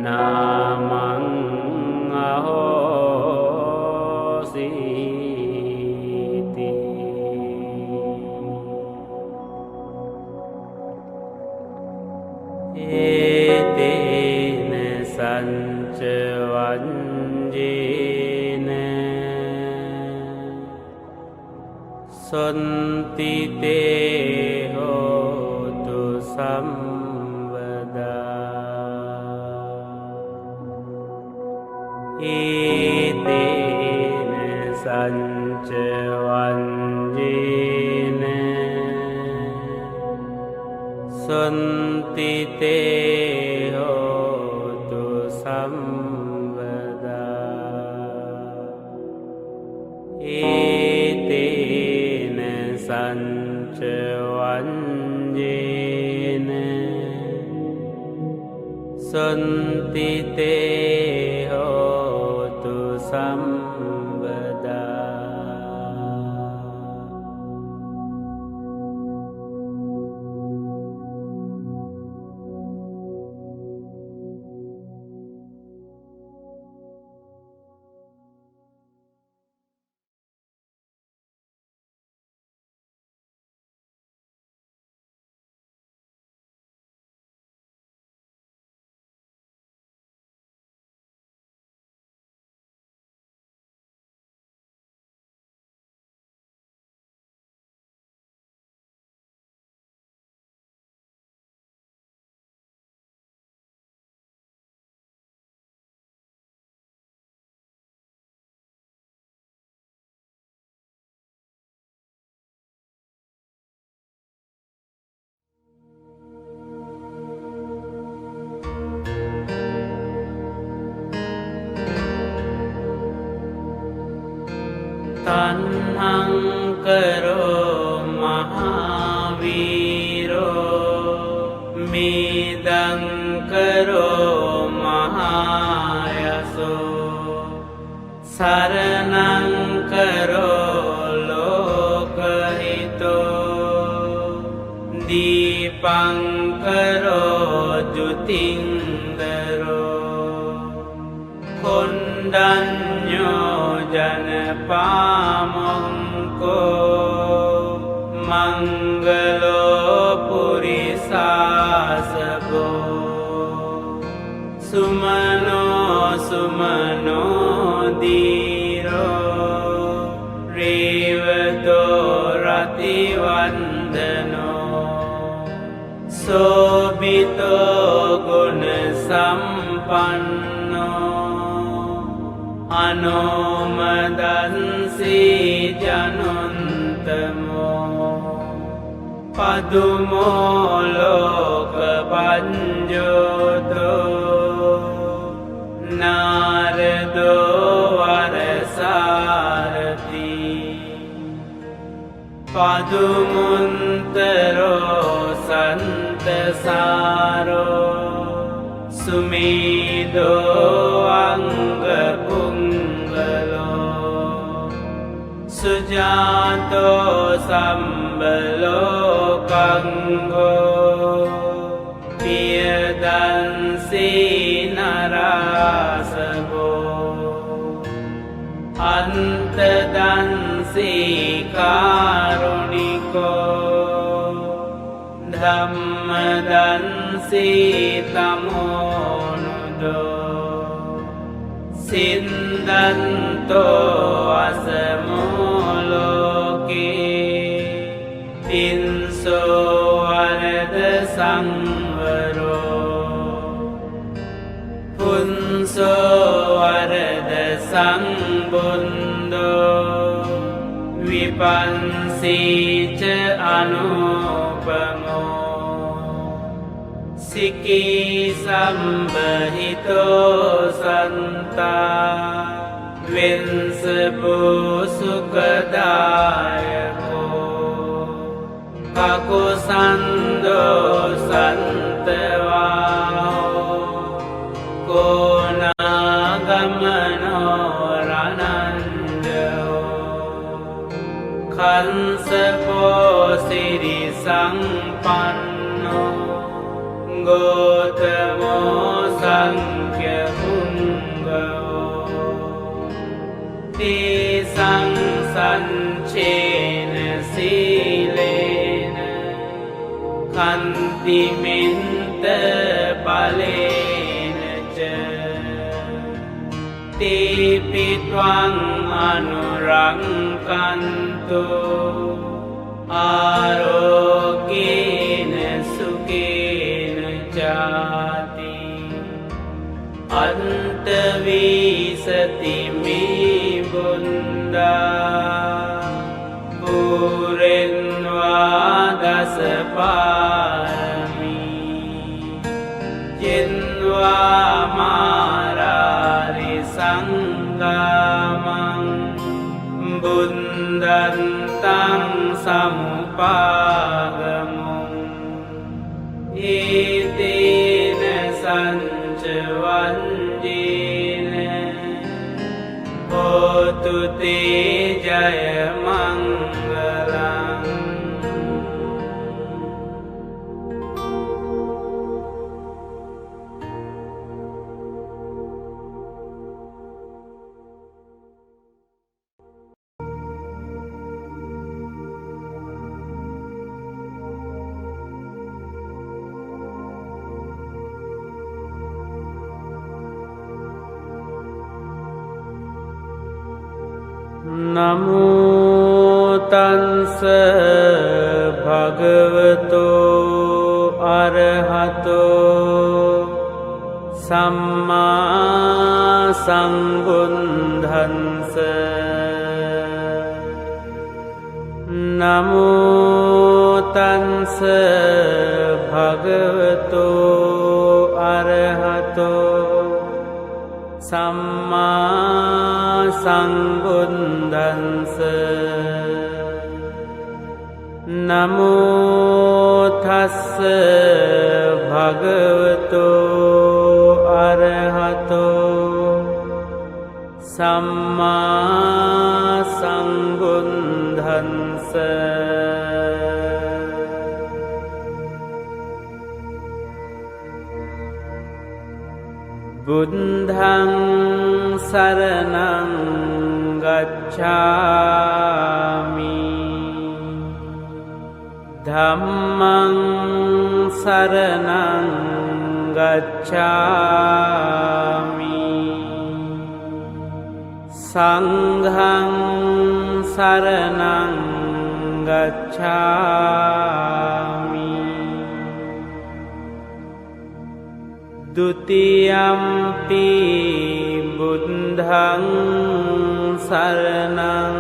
නාමං අහෝසීති ඒතේන සංච වංජේන සොන්තිතේ හෝතු සම්වදා ඒතේන සංච වංජේන සොන්තිතේ හෝතු සම්වදා ඒතේන සංච වංජේන සොන්තිතේ හෝතු සම්වදා තණ්හං කරෝ මහාවීරෝ මේදං කරෝ මහායසෝ සරණං කරෝ ලෝකහිතෝ දීපං කරෝ ජුතින්දරෝ කොණ්ඩඤ්ඤෝ ජනපාමොංකෝ මංගලෝ පුරිසාසබෝ සුමනෝ සුමනෝ දීරෝ වන්දනෝ සෝබිතෝ ගුණ සම්පන්නෝ අනෝමදන්සී ජනුන්තමෝ පදුමෝ ලෝක පඤ්ජෝතෝ නාරදෝ වරසාරති පදුමුන්තරෝ සන්තසාරෝ සුමීදෝ අංගපුංගලෝ සුජාතෝ සම්බලෝකංගෝ පියදන්සී නරාසබෝ අන්තදන්සී කාරුණිකෝ ධම්මදන්සී තමෝනුදෝ සින්දන්තෝ අසමෝලෝකේ තින්සෝ වරද සංවරෝ පුන්සෝ වරද සංබුන්දෝ විපන්සීච අනුපමෝ සිකී සම්බහිතෝ සන්තා වෙන්සපෝ සුඛදායකෝ කකුසන්දෝ සන්තවාහෝ කෝනාගමනෝ කංසපෝ සිරි සංපන්නෝ ගෝතමෝ සංඛ්‍ය පුංගවෝ තේසං සංචේන සීලේන කන්තිමින්ත බලේන ච තීපිත්වං අනුරංකන්තු ආරෝග්‍යේන සුඛේන ජාති අන්තවීසති මේ බුන්දා පුරෙන්වා දසපාරමී ජෙන්වා මාරාරි සංගාමං බුන්දන්තං සමුපාගමුං ඒතේන සංචවන්ජේන හෝතු තේ ජය මංගලං නමෝතන්ස භගවතෝ අරහතෝ සම්මා සම්බුද්ධංස නමෝතන්ස භගවතෝ අරහතෝ සම්මා සම්බුද්ධංස නමෝ තස්ස භගවතෝ අරහතෝ සම්මා සම්බුද්ධංස බුද්ධං සරණං ගච්ඡාමි ධම්මං සරණං ගච්ඡාමි සංඝං සරණං गच्छामि द्वितीयम्पि बुद्धं शरणं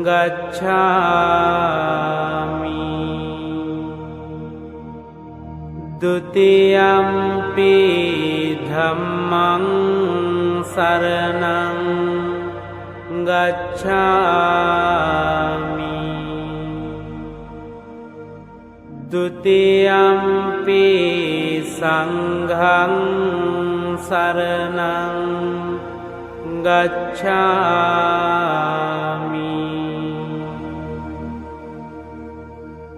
गच्छामि द्वितीयम्पि धम्मं शरणं गच्छामि द्वितीयम्पि संघं शरणं गच्छामि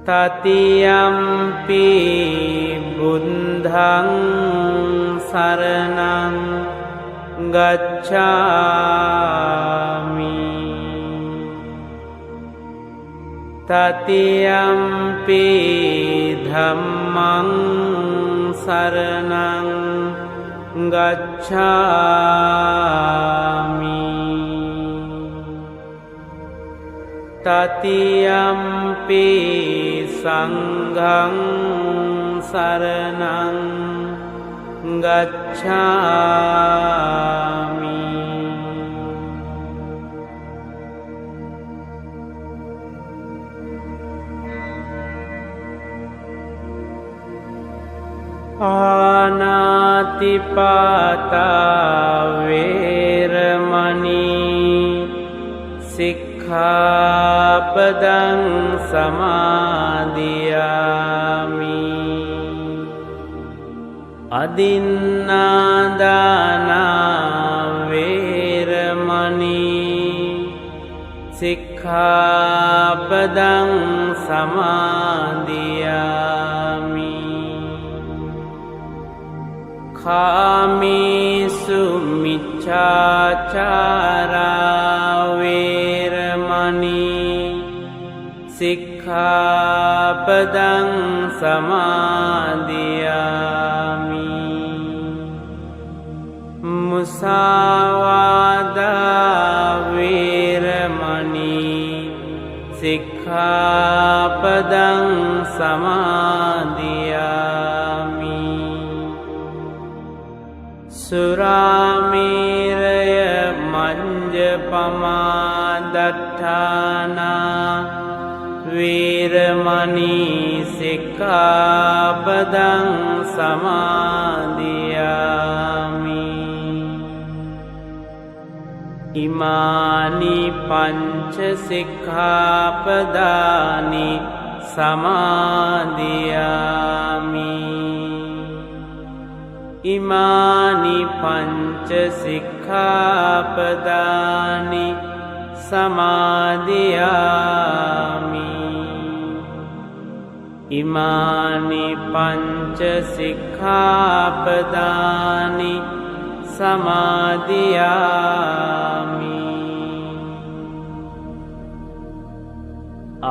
तृतीयम्पि बुद्धं शरणं गच्छामि तृतीयम्पि धम्मं शरणं गच्छामि तृतीयम्पि संघं शरणं गच्छामि पानातिपाता वेरमणि सिक्खापदं समादियामि अदिन्नादाना वेरमणि सिक्खापदं समादियामि कामेषु मिच्छाचारा वेरमणि सिक्खापदं समादियामि मुसावादा वेरमणि सिक्खापदं समादियामि सुरामेरय मञ्जपमादट्ठाना वेरमणि सिक्खापदं समादियामि इमानि पञ्च सिक्खापदानि समादियामि इमानि पञ्च सिक्खापदानि समादियामि इमानि पञ्च सिक्खापदानि समादियामि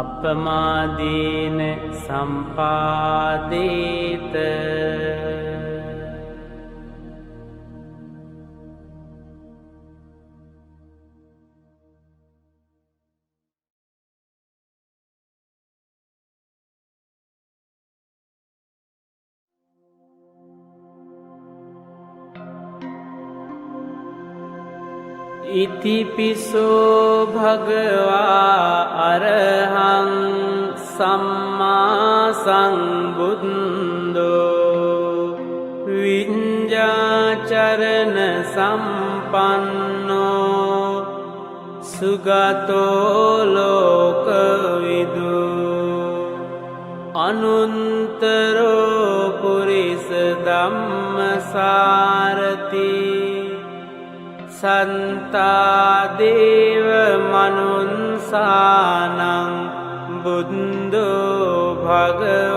अपमादेन सम्पादेत इतिपिसो भगवा अरहं सम्मा संबुद्धो विඤ्ඤाचरण संपन्नो सुगतो लोकविदु अनुत्तरो पुरिस धम्मसारथि संता देव मनुंसानं बुद्धो भगवाति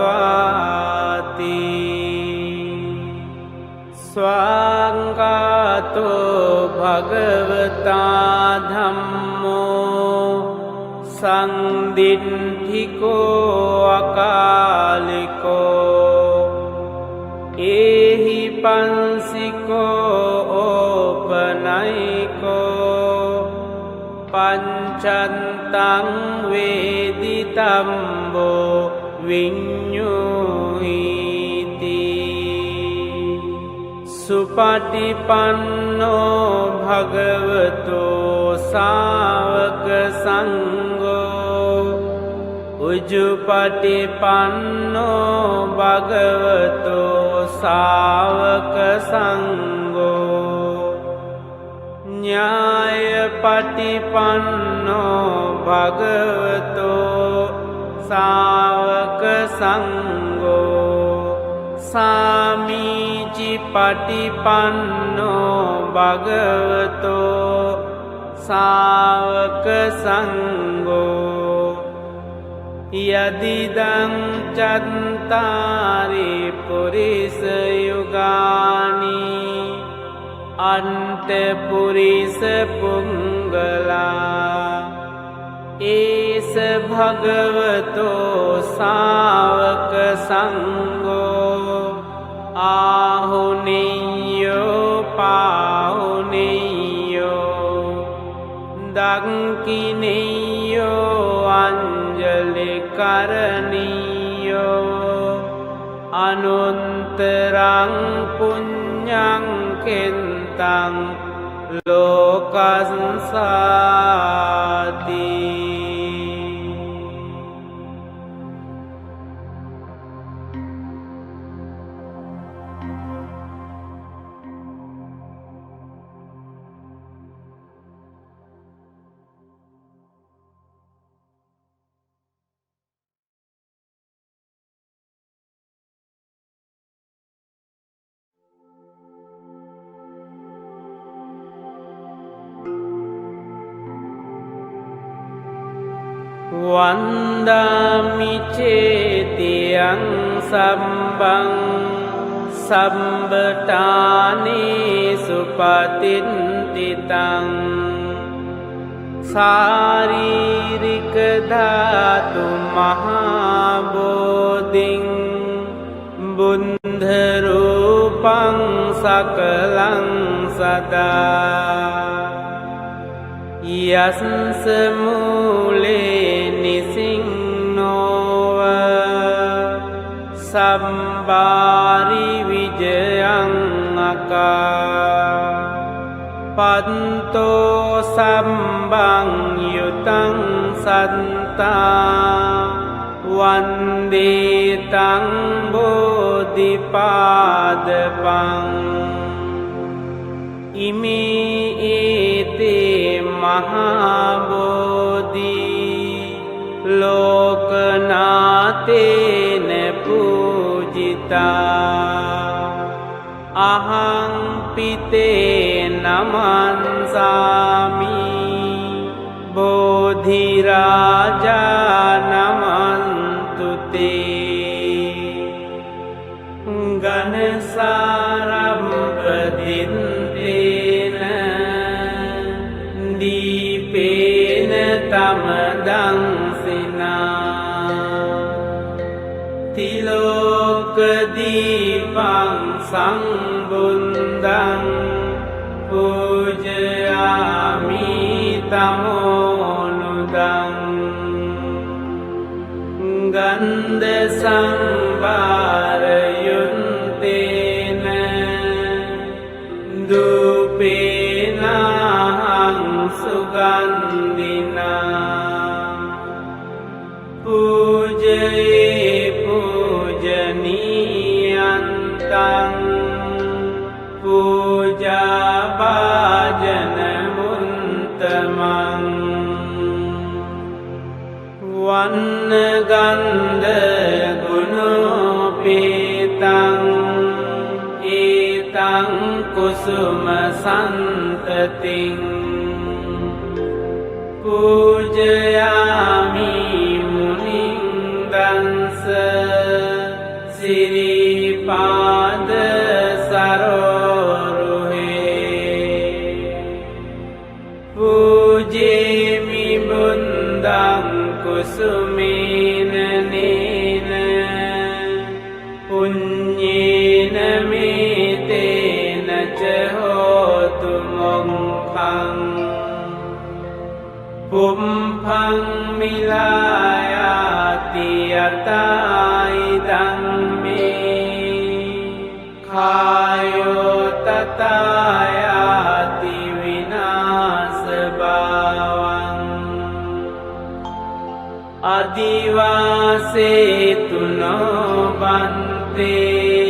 स्वांगातो भगवता धम्मो संदिठिको अकालिको एहि पंसिको ओपनयिको पंचन्त තං වේදිතම්බෝ විඤ්ඤුහිති සුපටිපන්නෝ භගවතෝ සාවක සංඝෝ උජුපටිපන්නෝ භගවතෝ සාවක සංඝෝ ඤායපටිපන්නෝ භගවතෝ සාවක සංඝෝ සාමීචි පටිපන්නෝ භගවතෝ සාවක සංඝෝ යදිදං චත්තාරි පුරිස යුගානි අන්ත පුරිස පුංගලා ඒස භගවතෝ සාවක සංඝෝ ආහුනියෝ පාහුනියෝ දක්ඛිනියෝ අංජලි කරණියෝ අනුන්තරං පුඤ්ඤං කෙන්තං ලෝකස්සාති වන්දාමි චේතියං සම්බං සම්බටානේ සුපතින්තිතං සාරීරික ධාතු මහා බෝධින් බුද්ධ රූපං සකලං සදා යස්ස මූලේ නිසින්නෝව සම්බාරි විජයං අකා පන්තෝ සම්බං යුතං සත්තා වන්දේ තං බෝධිපාදපං ඉමේ ඒතේ මහා බෝධි ලෝකනාතේන පූජිතා අහං පිතේ නමන්සාමි බෝධි රාජා නමන්තුතේ ගනසාරම්පදින්තේන දීපේන තමදංසිනා තිලෝකදීපං සංබුන්දං පූජයාමි තමෝනුදං ගන්ධ සම්භාරයුත්තේන දූපේනහං සුගන්ධිනා පූජයේ පූජනීයන්තං පූජා භාජන මුන්තමං වන්න ගන්ධ ගුණෝපේතං ඒතං කුසුම සන්තතින් පූජයාමි මුනින්දංස සිරිපාද සරෝරුහේ පූජේමි බුන්දං කුසුමේන නේන පුඤ්ඤේන මේතේන ච හෝතු මොක්ඛං පුම්පං මිලායාති යතයිදං මේ කායෝ තතයාති විනාස භාවං අදිවාසේතුනෝ බන්තේ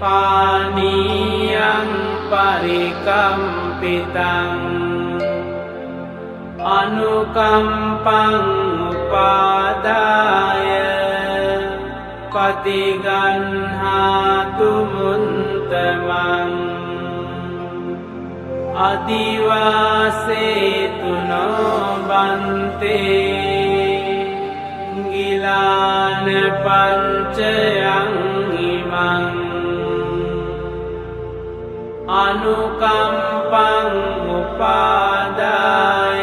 පානියං පරිකම්පිතං අනුකම්පං උපාදාය පටිගන්හාතු මුන්තමං අදිවාසේතුනෝ බන්තේ ගිලාන පංචයං ඉමං අනුකම්පං උපාදාය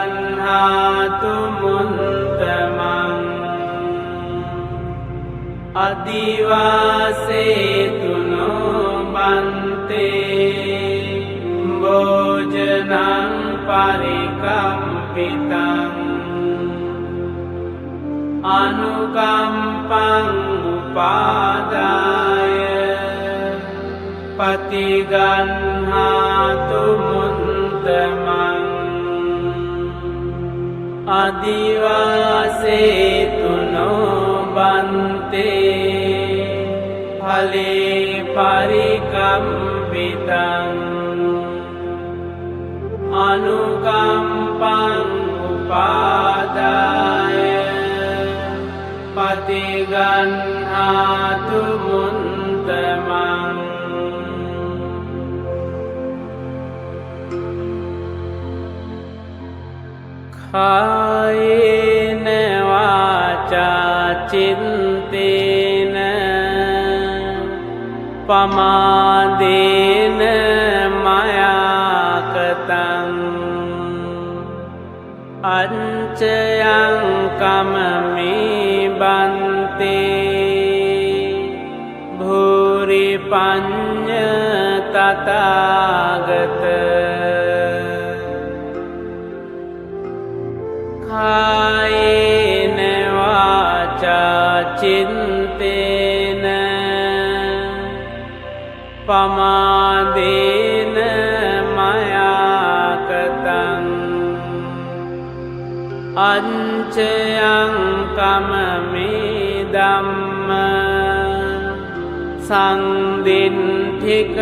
පටිගන්හාතු මුන්තමං අදිවාසේතුනෝ බන්තේ භෝජනං පරිකම්පිතං අනුකම්පං උපාදාය පටිගන්හාතු මුන්තමං අදිවාසේතුනෝ බන්තේ ඵලේ පරිකම්පිතං අනුකම්පං උපාදාය පටිගන්හාතු මුන්තමං කායේන වාචා චින්තේන පමාදේන මයාකතං අංචයං කමමේ බන්තේ භූරි පඤ්ඤ තථාගත කායේන වාචා චින්තේන පමාදේන මයාකතං අංචයං කමමේ ධම්ම සංදින්ඨික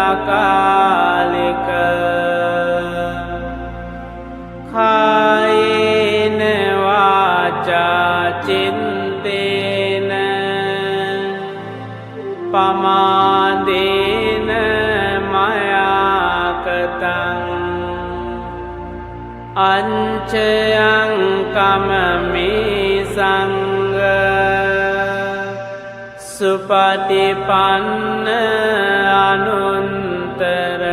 අකාලික කායේන වාචා චින්තේන පමාදේන මයාකතං අංචයං කමමේ සංඝ සුපටිපන්න අනුත්තර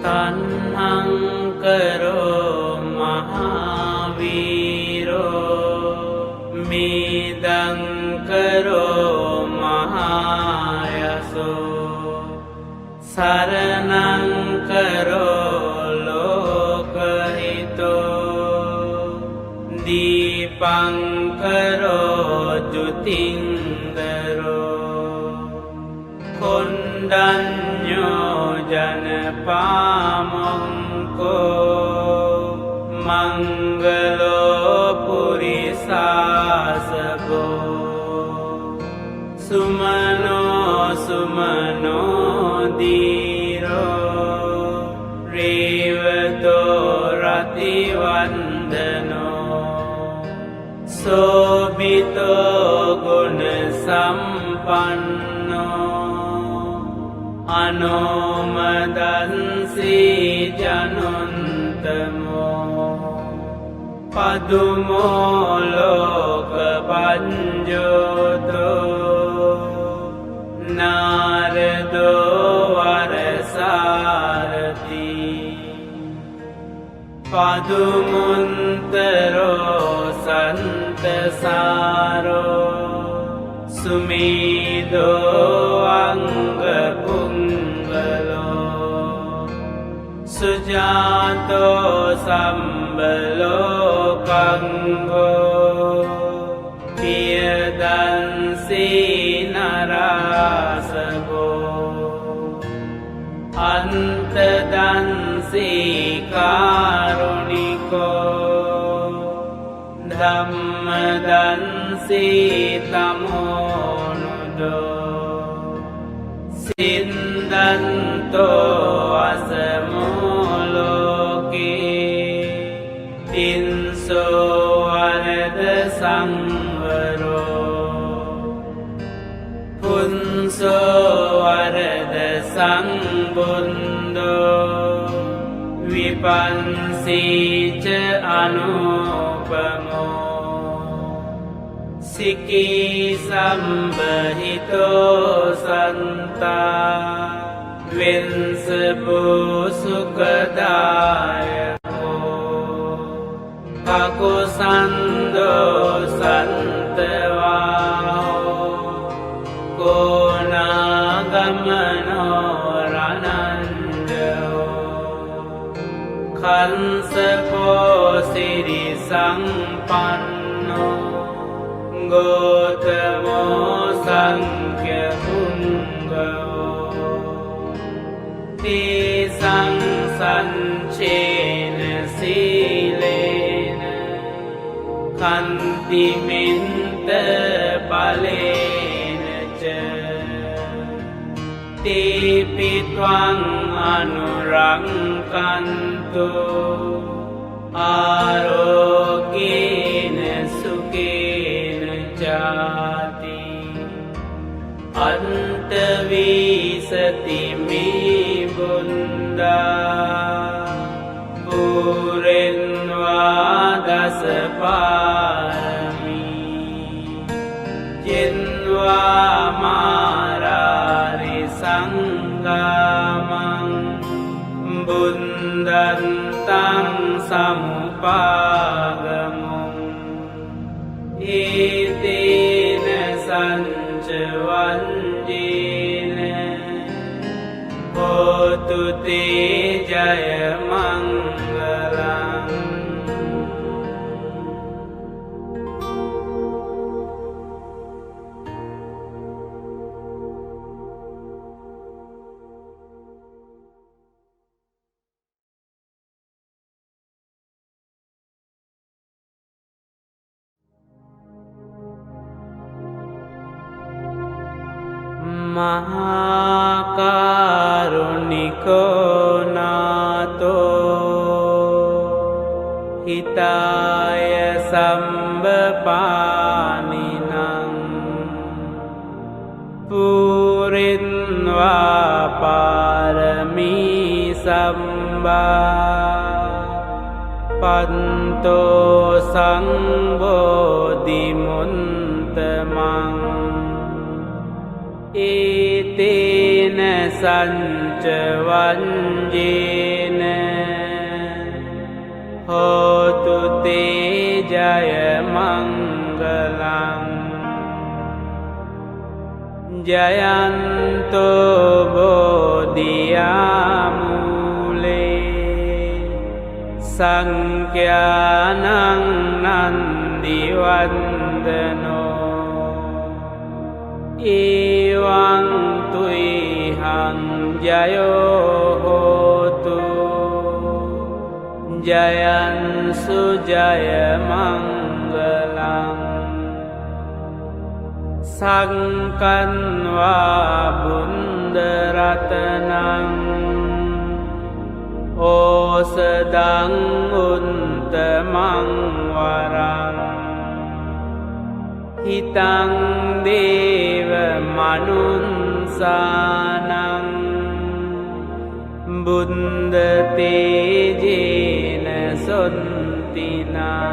තණ්හං කරෝ මහාවීරෝ මේදං කරෝ මහායසෝ සරණං කරෝ ලෝකහිතෝ දීපං කරෝ ජුතින්දරෝ කොණ්ඩඤ්ඤෝ ජනපාමංකෝ මංගලෝ පුරිසාසබෝ සුමනෝ සුමනෝ දීරෝ රේවතෝ රතිවන්දනෝ සෝබිතෝ ගුණ සම්පන්නෝ අනෝමදන්සී ජනුන්තමෝ පදුමෝලෝක පංජෝතෝ නාරදෝ වරසාරති පදුමුන්තරෝ සන්තසාරෝ සුමීදෝ අංගපුංගලෝ සුජාතෝ සම්බලෝකංගෝ පියදන්සී නරාසගෝ අන්තදන්සී කාරුණිකෝ ධම්මදන්සී තමෝනුදෝ සින්දන්තෝ අසමෝලෝකේ තින්සෝ වරද සංවරෝ පුන්සෝ වරද සංබුන්දෝ විපන්සීච අනුපමෝ සිකී සම්බහිතෝ සන්තා වින්සපෝ සුකදායකෝ කකුසන්දෝ සන්තවාහෝ කෝනාගමනෝ රනන්දෝ කංසකෝ සිරි සම්පන්නෝ ගෝතමෝ සංඛ්‍ය පුංගෝ තේසං සංචේන සීලේන කන්තිමින්ත බලේන ච තේපිත්වං අනුරංකන්තෝ ආරෝගේන සුකේන ජාති අන්තවීසති මේ බුන්දා පුරෙන්වා දසපාරමී ජෙන්වා මාරාරි සංගාමං බුන්දන්තං සමුපාගමුං ඒතේන සංචවන්ජේන හෝතු තේ ජය මංගලං මහාකරුණිකෝ නාතෝ හිතාය සම්බපානිනං පුරින්වා පාරමී සම්බා පන්තෝ සංබෝධිමුන්තමං ඒතේන සංචවන්ජේන හෝතු තේ ජය මංගලං ජයන්තෝ බෝධියාමූලේ සංඛ්‍යානං නන්දිවන්දනෝ ඒවං තුයිහං ජයෝ හෝතු ජයන්සු ජය මංගලං සංකන්වා බුන්දරතනං ඕසදං උන්තමං වරං හිතං දේව මනුන්සානං බුද්ධ තේජේන සොන්තිනා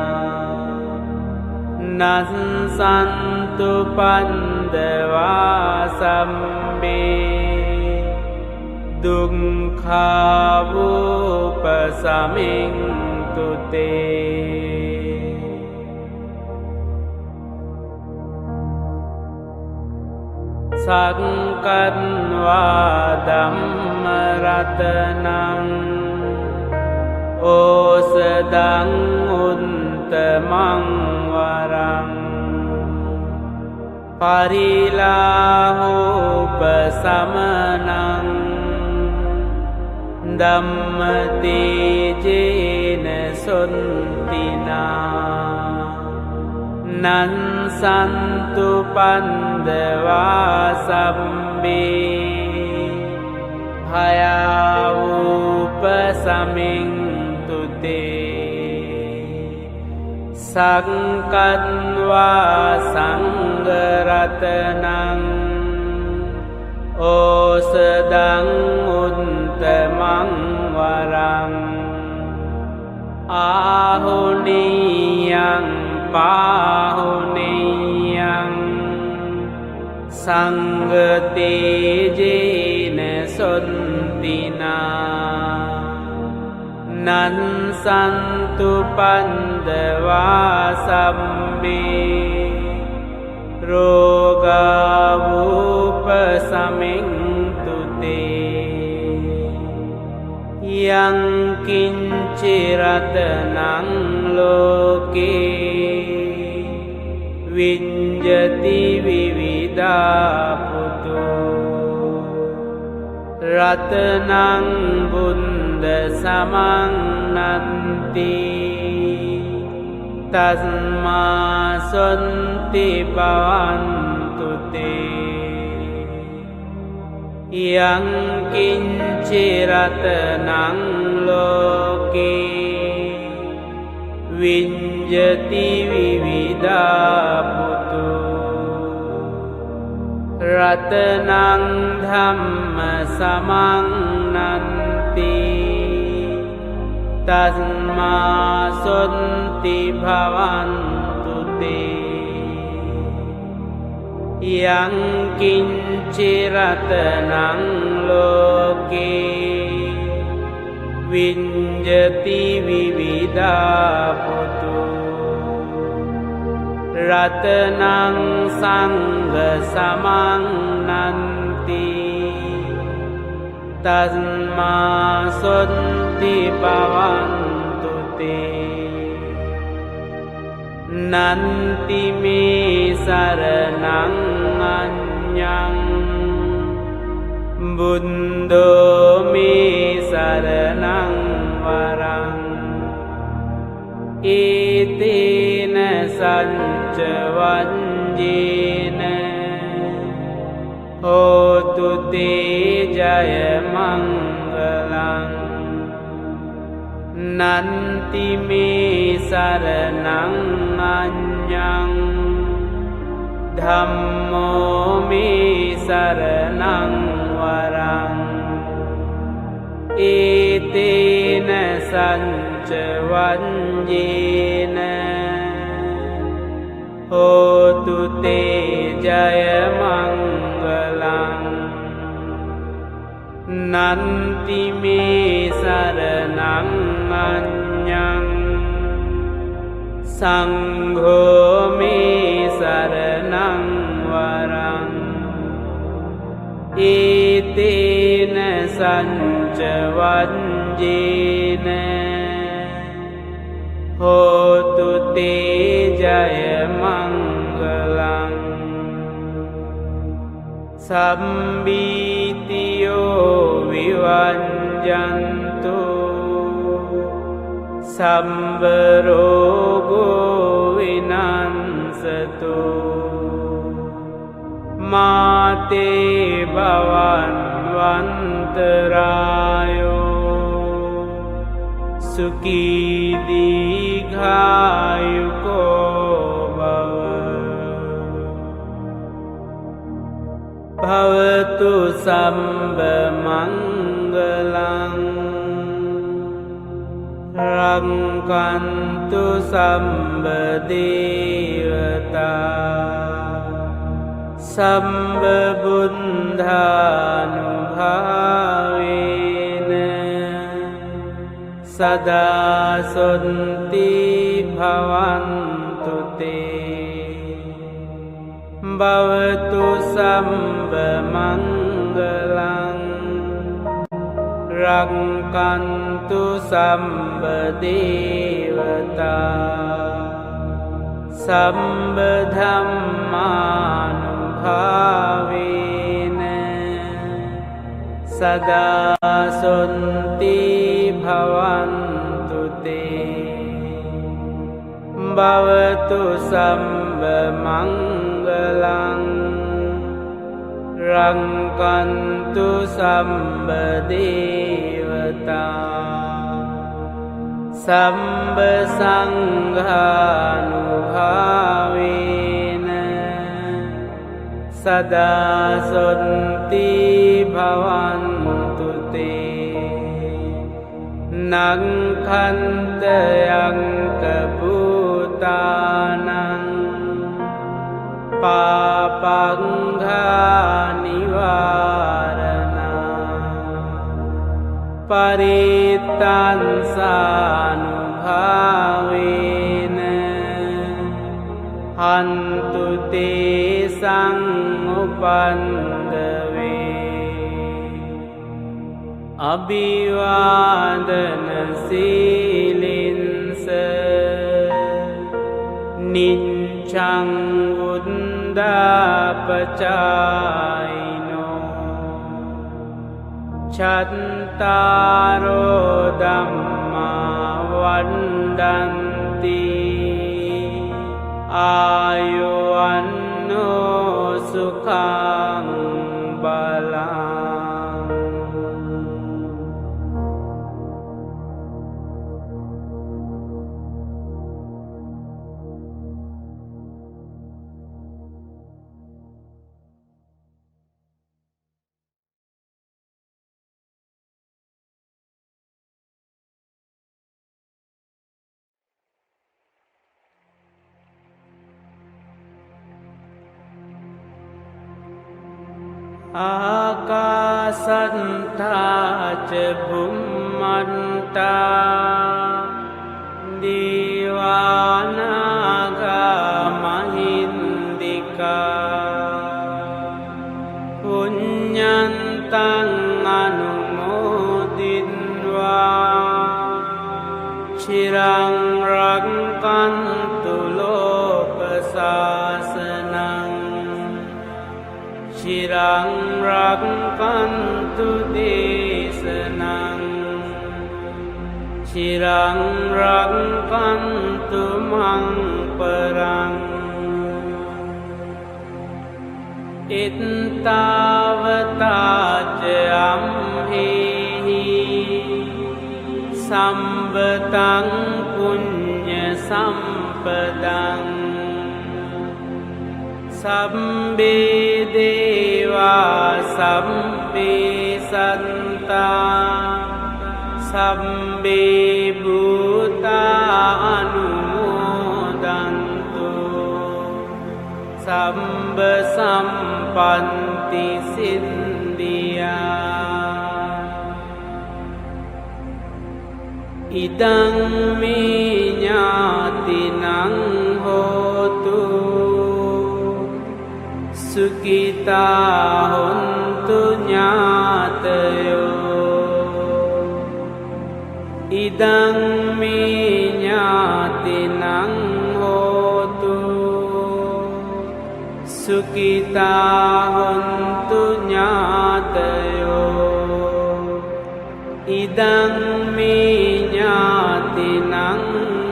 නස්සන්තු පන්දවා සම්බේ දුක්ඛාවෝපසමින්තු තේ සංකත්වා ධම්ම රතනං ඕසදං උත්තමං වරං පරිලාහෝපසමනං ධම්ම තේජේන සොන්තිනා නන්සන්තු පන්දවා සම්බේ භයාවූපසමින්තු තේ සංකත්වා සංඝරතනං ඕසදං උත්තමං වරං ආහුනීයං පාහුනීයං සංඝ තේජේන සොන්තිනා නන්සන්තු පන්දවා සම්බේ රෝගාවූපසමින්තු තේ යං කිංචි රතනං ලෝකේ විඤ්ජති විවිධාපුතු රතනං බුන්ද සමං නන්ති තස්මා සොන්ති භවන්තු තේ යං කිංචි රතනං ලෝකේ විඤ්ජති විවිධාපුතු රතනං ධම්ම සමං නන්ති තස්මා සොන්ති භවන්තු තේ යං කිංචි රතනං ලෝකේ විඤ්ජති විවිධාපුතු රතනං සංඝ සමං නන්ති තස්මා සොන්ති භවන්තු තේ නන්ති මේ සරණං අඤ්ඤං බුද්ධෝ මේ සරණං වරං ඒතේන සච්ච වංජේන හෝතු තේ ජය මංගලං නන්ති මේ සරණං අඤ්ඤං ධම්මෝ මේ සරණං වරං ඒතේන සච්ච වංජේන හෝතු තේ ජය මංගලං නන්ති මේ සරණං අඤ්ඤං සංඝෝ මේ සරණං වරං ඒතේන සච්ච වංජේන හෝතු තේ ජය මංගලං සම්බීතියෝ විවංජන්තු සම්බ රෝගෝ විනංසතු මාතේ භවන් වන්තරායෝ සුඛී දීඝායුකෝ භවතු සම්බ මංගලං රක්칸තු සම්බ දේවතා සම්බ බුද්ධානුභාවේන සදා සොන්ති භවන්තු තේ භවතු සම්බ මංගලං රක්칸තු සම්බ දේවතා සම්බ ධම්මානුභාවේන සදා සොන්ති භවන්තු තේ භවතු සම්බ මංගලං රක්칸තු සම්බ දේවතා සම්බ සංඝානුභාවේන සදා සොන්ති භවන්තු තේ නක්ඛන්ත යංක භූතානං පාපංඝා නිවාරණා පරිත්තංසානුභාවේන හන්තු තේසං උපන්දවේ අභිවාදන සීලින්ස නිච්ඡං උද්දාපචායිනෝ චත්තාරෝ ධම්මා වණ්ඩන්ති ආයුවන්නෝ සුඛං බලං ආකාසත්තා ච බුම්මත්තා දීවානාගා මහින්దికා පුඤ්ඤන්තං අනුමෝදින්වා චිරං රක්칸තු ලෝක සාසනං චිරං රක්칸තු දේශනං චිරං රක්칸තු මං පරං ඉත්තාවතාච අම්හෙහි සම්බතං පුඤ්ඤ සම්පදං සම්බේ දේවා සම්බේ සත්තා සම්බේ භූතා අනුමෝදන්තු සම්බ සම්පන්ති සිද්ධියා ඉදං මේ ඥාතිනං හෝතු සුඛිතා හොන්තු ඥාතයෝ ඉදං මේ ඥාතිනං හෝතු සුඛිතා හොන්තු ඥාතයෝ ඉදං මේ ඥාතිනං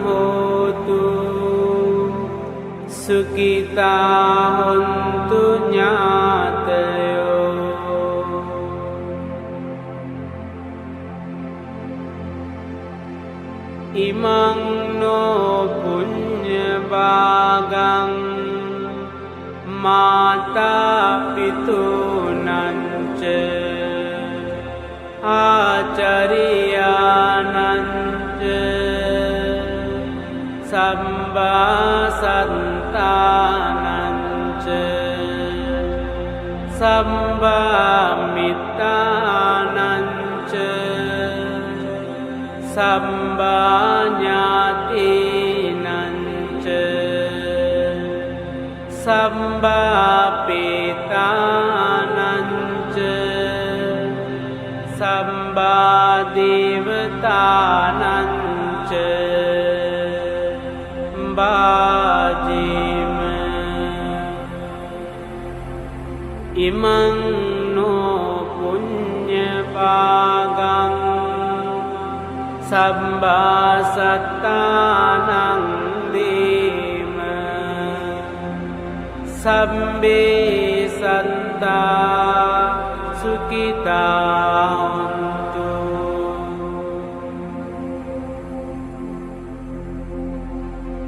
හෝතු සුඛිතා හොන්තු ඥාතයෝ ඉමං නෝ පුඤ්ඤ භාගං මාතා පිතුනංච ආචාර්යානංච සම්බාසත්තානංච සම්බාමිත්තානංච සම්බාඥාතිනංච සම්බාපේතානංච සම්බාදේවතානංච බාජීම ඉමං නෝ පුඤ්ඤපාගං සම්බාසත්තානං දේම සම්බේ සත්තා සුඛිතා හොන්තු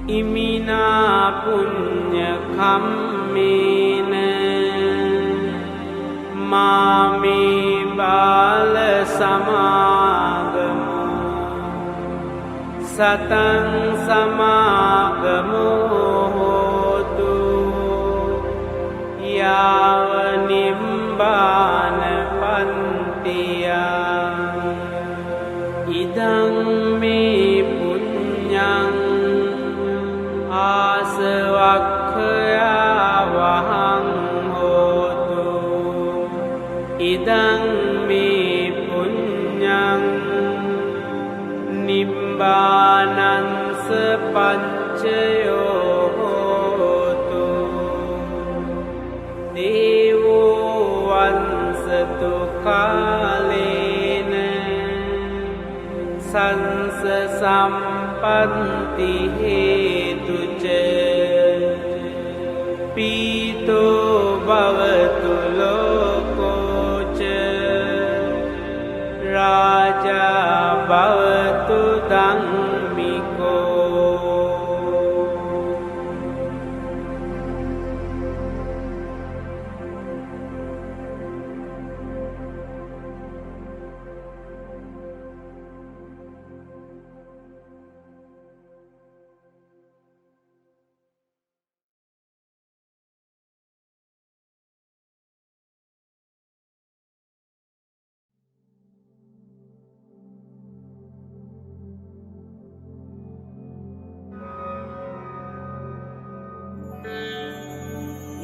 ඉමිනා පුඤ්ඤ කම්මේන මාමේ බාල සමාගමු සතං සමාගමු හෝතු යාව නිබ්බාන පන්තියා ඉදං මේ පුඤ්ඤං ආසවක්ඛයා වහං හෝතු ඉදං මේ පුඤ්ඤං නිබ්බානංස පච්චයෝ හෝතු දේවෝ වංසතු කාලේන සංස සම්පන්ති හේතුච පීතෝ භවතු ලෝකෝච රාජා භවතු ධම්මිකෝ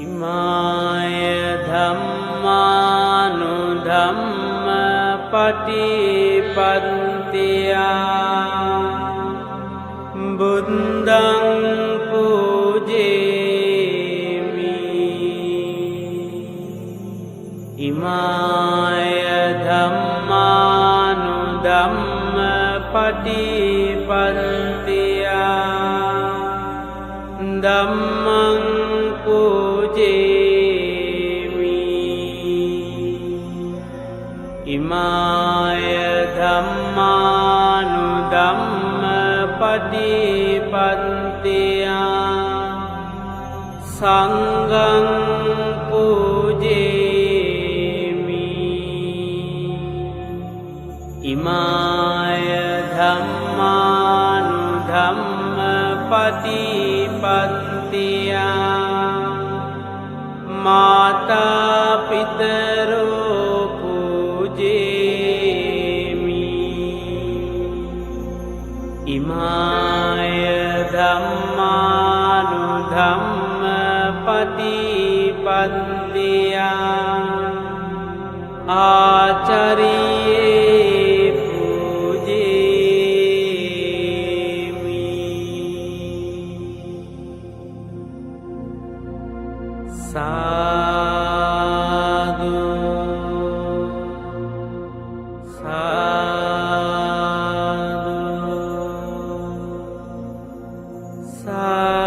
ඉමාය ධම්මානුධම්ම පටිපන්තියා බුද්ධං පූජේමි ඉමාය ධම්මානුධම්ම පටිපන්තියා ධම්මං පූජේමි ඉමාය ධම්මානුධම්ම පටිපන්තියා සංඝං පූජේමි ඉමාය ධම්මානුධම්ම පටිපන්තියා මාතා පිතරෝ පූජේමි ඉමාය ධම්මානුධම්ම පටිපන්තියා ආචාරියේ පූජේමි සාදු සාදු සාදු